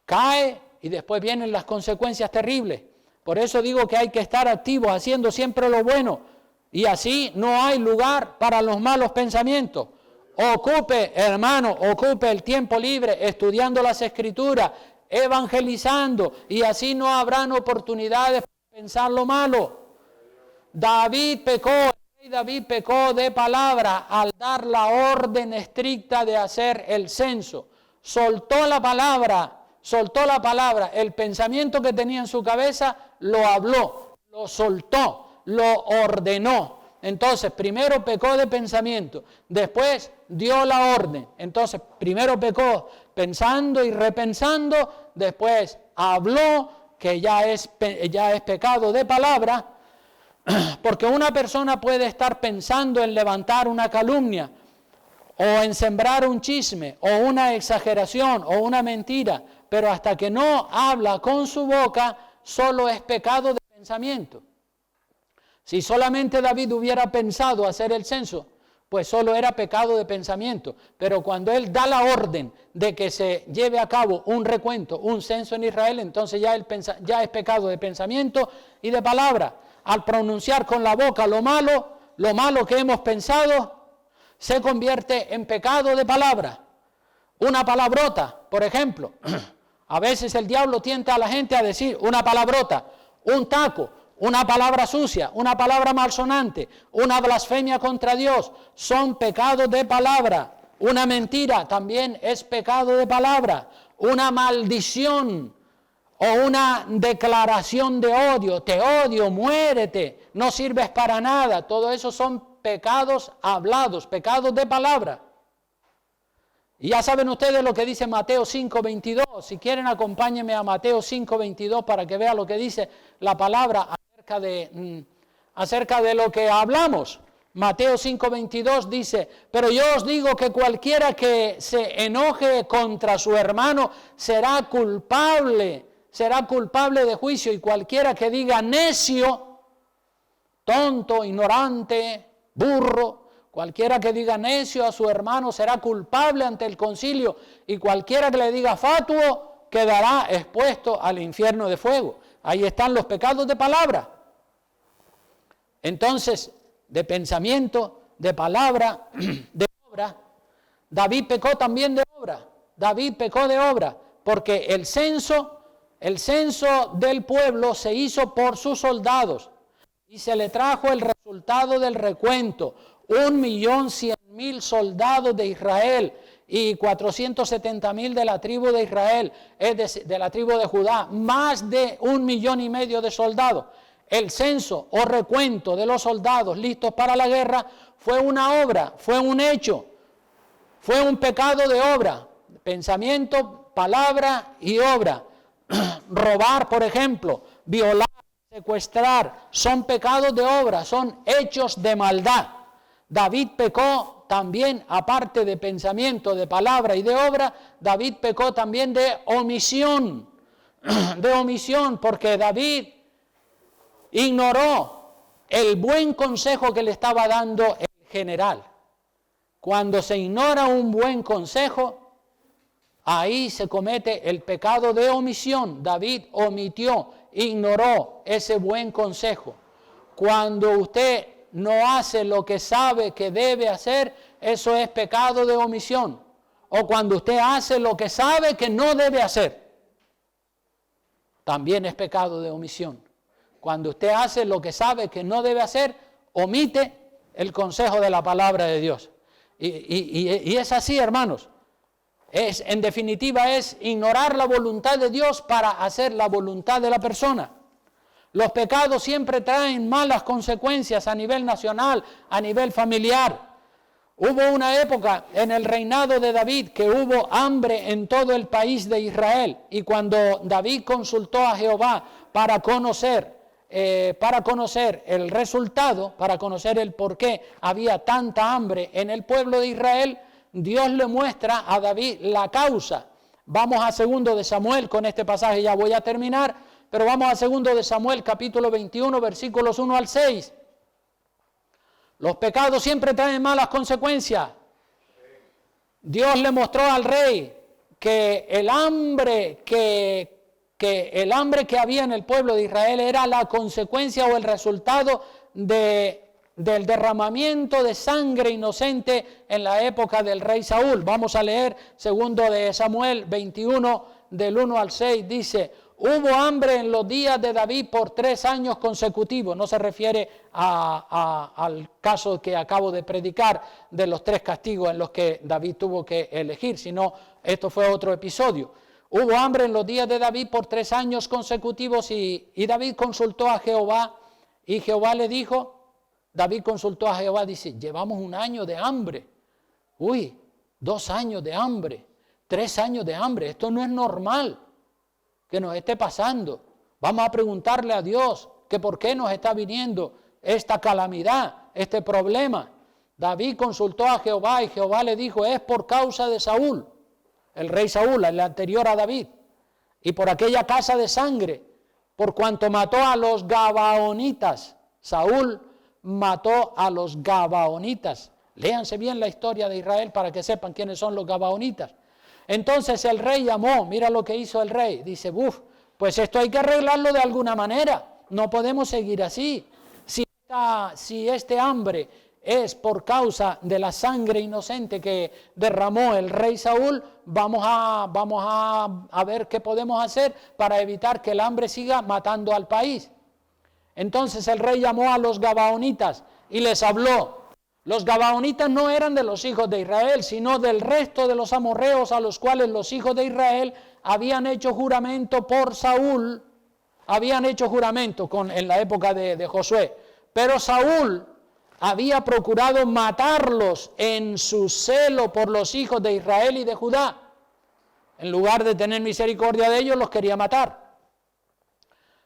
cae y después vienen las consecuencias terribles. Por eso digo que hay que estar activos, haciendo siempre lo bueno. Y así no hay lugar para los malos pensamientos. Ocupe, hermano, ocupe el tiempo libre estudiando las Escrituras, evangelizando, y así no habrán oportunidades para pensar lo malo. David pecó de palabra al dar la orden estricta de hacer el censo. Soltó la palabra, el pensamiento que tenía en su cabeza lo habló, lo soltó, lo ordenó. Entonces, primero pecó de pensamiento, después dio la orden. Entonces, primero pecó pensando y repensando, después habló, que ya es pecado de palabra, porque una persona puede estar pensando en levantar una calumnia, o en sembrar un chisme, o una exageración, o una mentira, pero hasta que no habla con su boca, solo es pecado de pensamiento. Si solamente David hubiera pensado hacer el censo, pues solo era pecado de pensamiento. Pero cuando él da la orden de que se lleve a cabo un recuento, un censo en Israel, entonces ya es pecado de pensamiento y de palabra. Al pronunciar con la boca lo malo que hemos pensado, se convierte en pecado de palabra. Una palabrota, por ejemplo. A veces el diablo tienta a la gente a decir una palabrota, un taco, una palabra sucia, una palabra malsonante, una blasfemia contra Dios, son pecados de palabra. Una mentira también es pecado de palabra. Una maldición o una declaración de odio, te odio, muérete, no sirves para nada, todo eso son pecados hablados, pecados de palabra. Y ya saben ustedes lo que dice Mateo 5:22. Si quieren, acompáñenme a Mateo 5:22 para que vean lo que dice la palabra acerca de lo que hablamos. Mateo 5:22 dice, pero yo os digo que cualquiera que se enoje contra su hermano será culpable de juicio, y cualquiera que diga necio, tonto, ignorante, burro, cualquiera que diga necio a su hermano será culpable ante el concilio, y cualquiera que le diga fatuo quedará expuesto al infierno de fuego. Ahí están los pecados de palabra. Entonces, de pensamiento, de palabra, de obra, David pecó también de obra. David pecó de obra, porque el censo del pueblo se hizo por sus soldados y se le trajo el resultado del recuento. 1.100.000 soldados de Israel y 470.000 de la tribu de Israel, es decir, de la tribu de Judá, más de 1,5 millones de soldados. El censo o recuento de los soldados listos para la guerra fue una obra, fue un hecho, fue un pecado de obra, pensamiento, palabra y obra. Robar, por ejemplo, violar, secuestrar, son pecados de obra, son hechos de maldad. David pecó también, aparte de pensamiento, de palabra y de obra, David pecó también de omisión, porque David ignoró el buen consejo que le estaba dando el general. Cuando se ignora un buen consejo, ahí se comete el pecado de omisión. David omitió, ignoró ese buen consejo. Cuando usted no hace lo que sabe que debe hacer, eso es pecado de omisión. O cuando usted hace lo que sabe que no debe hacer, también es pecado de omisión. Cuando usted hace lo que sabe que no debe hacer, omite el consejo de la palabra de Dios. Y es así, hermanos. En definitiva, es ignorar la voluntad de Dios para hacer la voluntad de la persona. Los pecados siempre traen malas consecuencias a nivel nacional, a nivel familiar. Hubo una época en el reinado de David que hubo hambre en todo el país de Israel. Y cuando David consultó a Jehová para conocer el resultado, para conocer el por qué había tanta hambre en el pueblo de Israel, Dios le muestra a David la causa. Vamos a 2 de Samuel, con este pasaje ya voy a terminar, pero vamos a 2 de Samuel, capítulo 21, versículos 1 al 6. Los pecados siempre traen malas consecuencias. Dios le mostró al rey que el hambre que había en el pueblo de Israel era la consecuencia o el resultado del derramamiento de sangre inocente en la época del rey Saúl. Vamos a leer 2 de Samuel 21, del 1 al 6, dice: hubo hambre en los días de David por 3 años consecutivos. No se refiere al caso que acabo de predicar de los 3 castigos en los que David tuvo que elegir, sino esto fue otro episodio. Hubo hambre en los días de David por 3 años consecutivos y David consultó a Jehová y Jehová le dijo, David consultó a Jehová, dice, llevamos 1 año de hambre. 2 años de hambre, 3 años de hambre, esto no es normal que nos esté pasando. Vamos a preguntarle a Dios que por qué nos está viniendo esta calamidad, este problema. David consultó a Jehová y Jehová le dijo, es por causa de Saúl, el rey Saúl, el anterior a David, y por aquella casa de sangre, por cuanto mató a los gabaonitas. Saúl mató a los gabaonitas. Léanse bien la historia de Israel para que sepan quiénes son los gabaonitas. Entonces el rey llamó, mira lo que hizo el rey, dice, pues esto hay que arreglarlo de alguna manera, no podemos seguir así. Si este hambre es por causa de la sangre inocente que derramó el rey Saúl, vamos a ver qué podemos hacer para evitar que el hambre siga matando al país. Entonces el rey llamó a los gabaonitas y les habló. Los gabaonitas no eran de los hijos de Israel, sino del resto de los amorreos a los cuales los hijos de Israel habían hecho juramento por Saúl, habían hecho juramento en la época de Josué. Pero Saúl había procurado matarlos en su celo por los hijos de Israel y de Judá. En lugar de tener misericordia de ellos, los quería matar.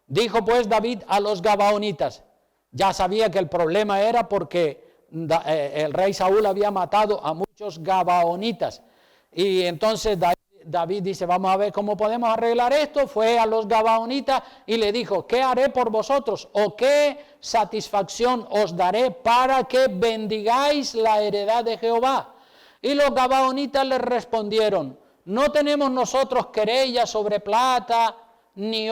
Dijo pues David a los gabaonitas, ya sabía que el problema era porque el rey Saúl había matado a muchos gabaonitas. Y entonces David dice, vamos a ver cómo podemos arreglar esto. Fue a los gabaonitas y le dijo, ¿qué haré por vosotros? ¿O qué satisfacción os daré para que bendigáis la heredad de Jehová? Y los gabaonitas le respondieron, no tenemos nosotros querella sobre plata, ni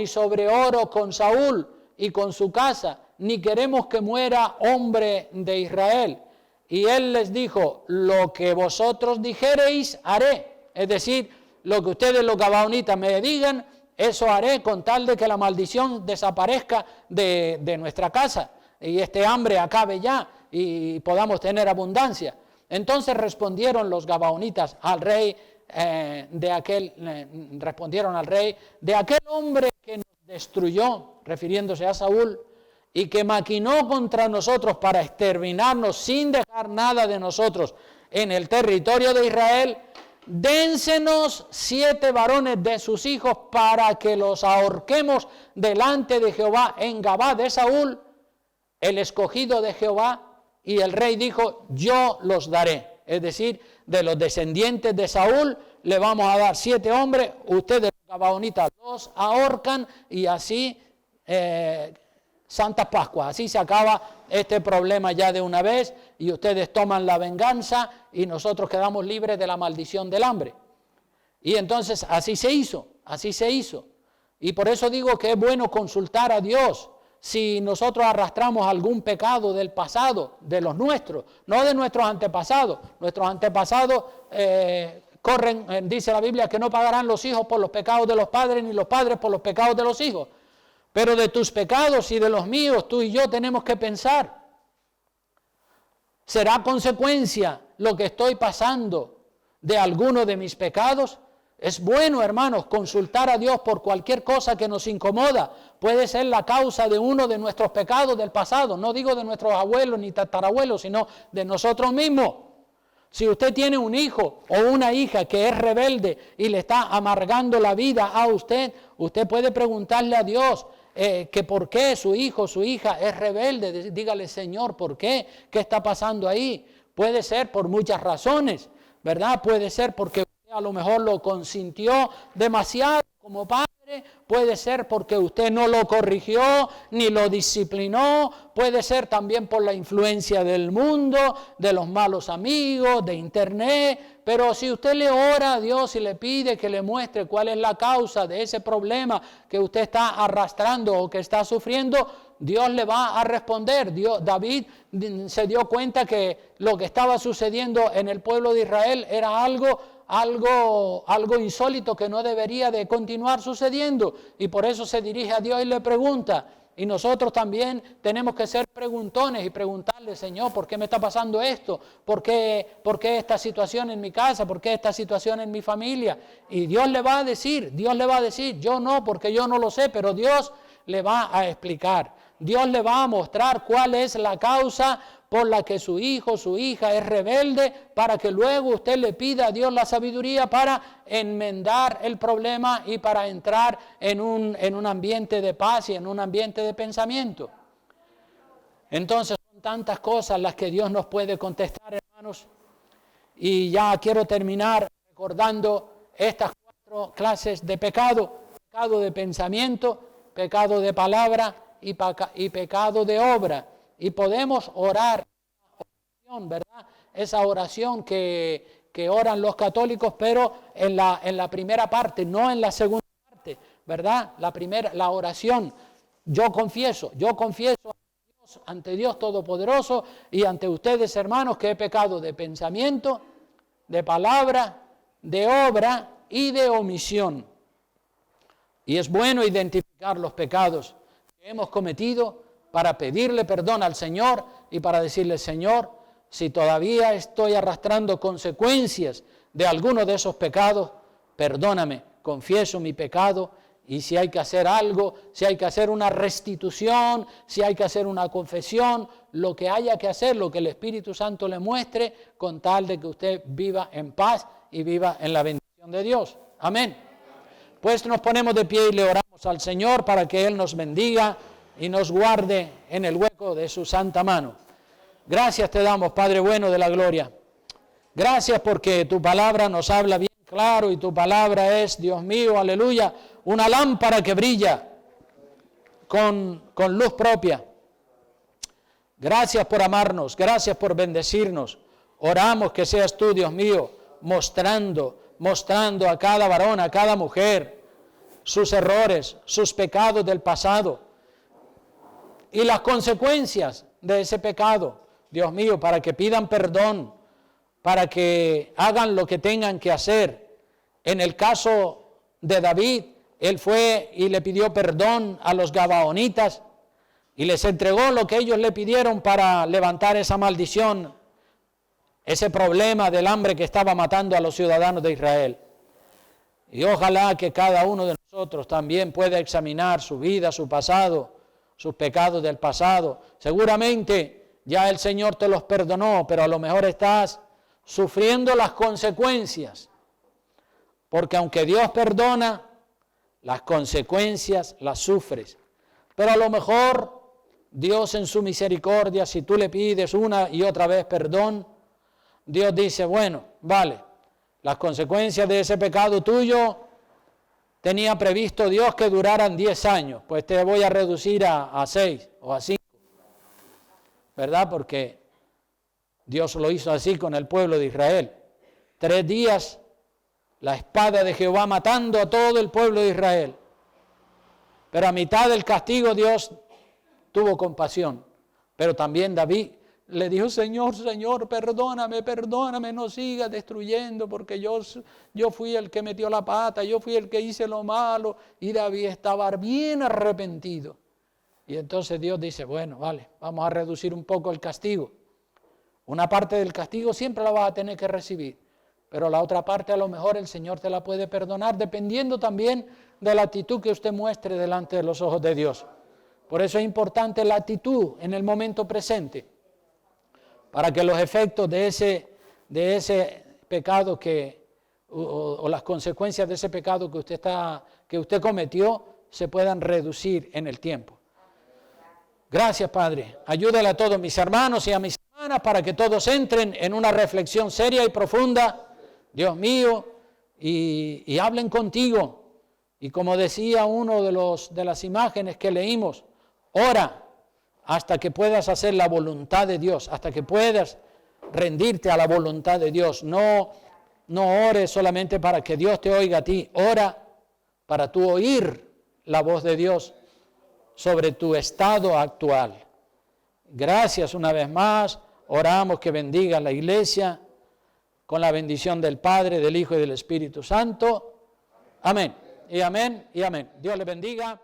sobre oro con Saúl y con su casa, ni queremos que muera hombre de Israel. Y él les dijo, lo que vosotros dijereis haré. Es decir, lo que ustedes los gabaonitas me digan, eso haré con tal de que la maldición desaparezca de nuestra casa y este hambre acabe ya y podamos tener abundancia. Entonces respondieron los gabaonitas al rey de aquel hombre que nos destruyó, refiriéndose a Saúl, y que maquinó contra nosotros para exterminarnos sin dejar nada de nosotros en el territorio de Israel, dénsenos 7 varones de sus hijos para que los ahorquemos delante de Jehová en Gabá de Saúl, el escogido de Jehová. Y el rey dijo, yo los daré. Es decir, de los descendientes de Saúl le vamos a dar 7 hombres, ustedes los gabaonitas los ahorcan y así Santa Pascua, así se acaba este problema ya de una vez y ustedes toman la venganza y nosotros quedamos libres de la maldición del hambre. Y entonces así se hizo. Y por eso digo que es bueno consultar a Dios. Si nosotros arrastramos algún pecado del pasado, de los nuestros, no de nuestros antepasados. Nuestros antepasados corren, dice la Biblia, que no pagarán los hijos por los pecados de los padres, ni los padres por los pecados de los hijos. Pero de tus pecados y de los míos, tú y yo tenemos que pensar. ¿Será consecuencia lo que estoy pasando de alguno de mis pecados? Es bueno, hermanos, consultar a Dios por cualquier cosa que nos incomoda. Puede ser la causa de uno de nuestros pecados del pasado. No digo de nuestros abuelos ni tatarabuelos, sino de nosotros mismos. Si usted tiene un hijo o una hija que es rebelde y le está amargando la vida a usted, usted puede preguntarle a Dios que por qué su hijo o su hija es rebelde. Dígale, Señor, ¿por qué? ¿Qué está pasando ahí? Puede ser por muchas razones, ¿verdad? Puede ser porque a lo mejor lo consintió demasiado como padre, puede ser porque usted no lo corrigió ni lo disciplinó, puede ser también por la influencia del mundo, de los malos amigos, de internet, pero si usted le ora a Dios y le pide que le muestre cuál es la causa de ese problema que usted está arrastrando o que está sufriendo, Dios le va a responder. David se dio cuenta que lo que estaba sucediendo en el pueblo de Israel era algo insólito que no debería de continuar sucediendo, y por eso se dirige a Dios y le pregunta. Y nosotros también tenemos que ser preguntones y preguntarle, Señor, ¿por qué me está pasando esto? ¿Por qué esta situación en mi casa? ¿Por qué esta situación en mi familia? Y Dios le va a decir, yo no, porque yo no lo sé, pero Dios le va a explicar. Dios le va a mostrar cuál es la causa por la que su hijo, su hija es rebelde, para que luego usted le pida a Dios la sabiduría para enmendar el problema y para entrar en un ambiente de paz y en un ambiente de pensamiento. Entonces son tantas cosas las que Dios nos puede contestar, hermanos, y ya quiero terminar recordando estas 4 clases de pecado: pecado de pensamiento, pecado de palabra y pecado de obra. Y podemos orar, ¿verdad? Esa oración que oran los católicos, pero en la primera parte, no en la segunda parte, ¿verdad? La oración, yo confieso ante Dios Todopoderoso y ante ustedes, hermanos, que he pecado de pensamiento, de palabra, de obra y de omisión. Y es bueno identificar los pecados que hemos cometido para pedirle perdón al Señor y para decirle, Señor, si todavía estoy arrastrando consecuencias de alguno de esos pecados, perdóname, confieso mi pecado, y si hay que hacer algo, si hay que hacer una restitución, si hay que hacer una confesión, lo que haya que hacer, lo que el Espíritu Santo le muestre, con tal de que usted viva en paz y viva en la bendición de Dios. Amén. Pues nos ponemos de pie y le oramos al Señor para que Él nos bendiga y nos guarde en el hueco de su santa mano. Gracias te damos, Padre bueno de la gloria. Gracias porque tu palabra nos habla bien claro y tu palabra es, Dios mío, aleluya, una lámpara que brilla con luz propia. Gracias por amarnos, gracias por bendecirnos. Oramos que seas tú, Dios mío, mostrando a cada varón, a cada mujer, sus errores, sus pecados del pasado y las consecuencias de ese pecado, Dios mío, para que pidan perdón, para que hagan lo que tengan que hacer. En el caso de David, él fue y le pidió perdón a los gabaonitas y les entregó lo que ellos le pidieron para levantar esa maldición, ese problema del hambre que estaba matando a los ciudadanos de Israel. Y ojalá que cada uno de nosotros también pueda examinar su vida, su pasado, sus pecados del pasado. Seguramente ya el Señor te los perdonó, pero a lo mejor estás sufriendo las consecuencias Porque aunque Dios perdona, las consecuencias las sufres. Pero a lo mejor Dios en su misericordia, si tú le pides una y otra vez perdón, Dios dice, bueno, vale, las consecuencias de ese pecado tuyo tenía previsto Dios que duraran 10 años, pues te voy a reducir a 6 o a 5, ¿verdad? Porque Dios lo hizo así con el pueblo de Israel. 3 días la espada de Jehová matando a todo el pueblo de Israel. Pero a mitad del castigo Dios tuvo compasión. Pero también David le dijo, Señor, Señor, perdóname, perdóname, no sigas destruyendo, porque yo fui el que metió la pata, yo fui el que hice lo malo. Y David estaba bien arrepentido. Y entonces Dios dice, bueno, vale, vamos a reducir un poco el castigo. Una parte del castigo siempre la vas a tener que recibir. Pero la otra parte a lo mejor el Señor te la puede perdonar, dependiendo también de la actitud que usted muestre delante de los ojos de Dios. Por eso es importante la actitud en el momento presente, para que los efectos de ese pecado o las consecuencias de ese pecado que usted cometió se puedan reducir en el tiempo. Gracias, Padre. Ayúdale a todos mis hermanos y a mis hermanas para que todos entren en una reflexión seria y profunda, Dios mío, y hablen contigo. Y como decía uno de las imágenes que leímos, ora hasta que puedas hacer la voluntad de Dios, hasta que puedas rendirte a la voluntad de Dios. No ores solamente para que Dios te oiga a ti, ora para tú oír la voz de Dios sobre tu estado actual. Gracias una vez más, oramos que bendiga la iglesia con la bendición del Padre, del Hijo y del Espíritu Santo. Amén. Y amén y amén. Dios le bendiga.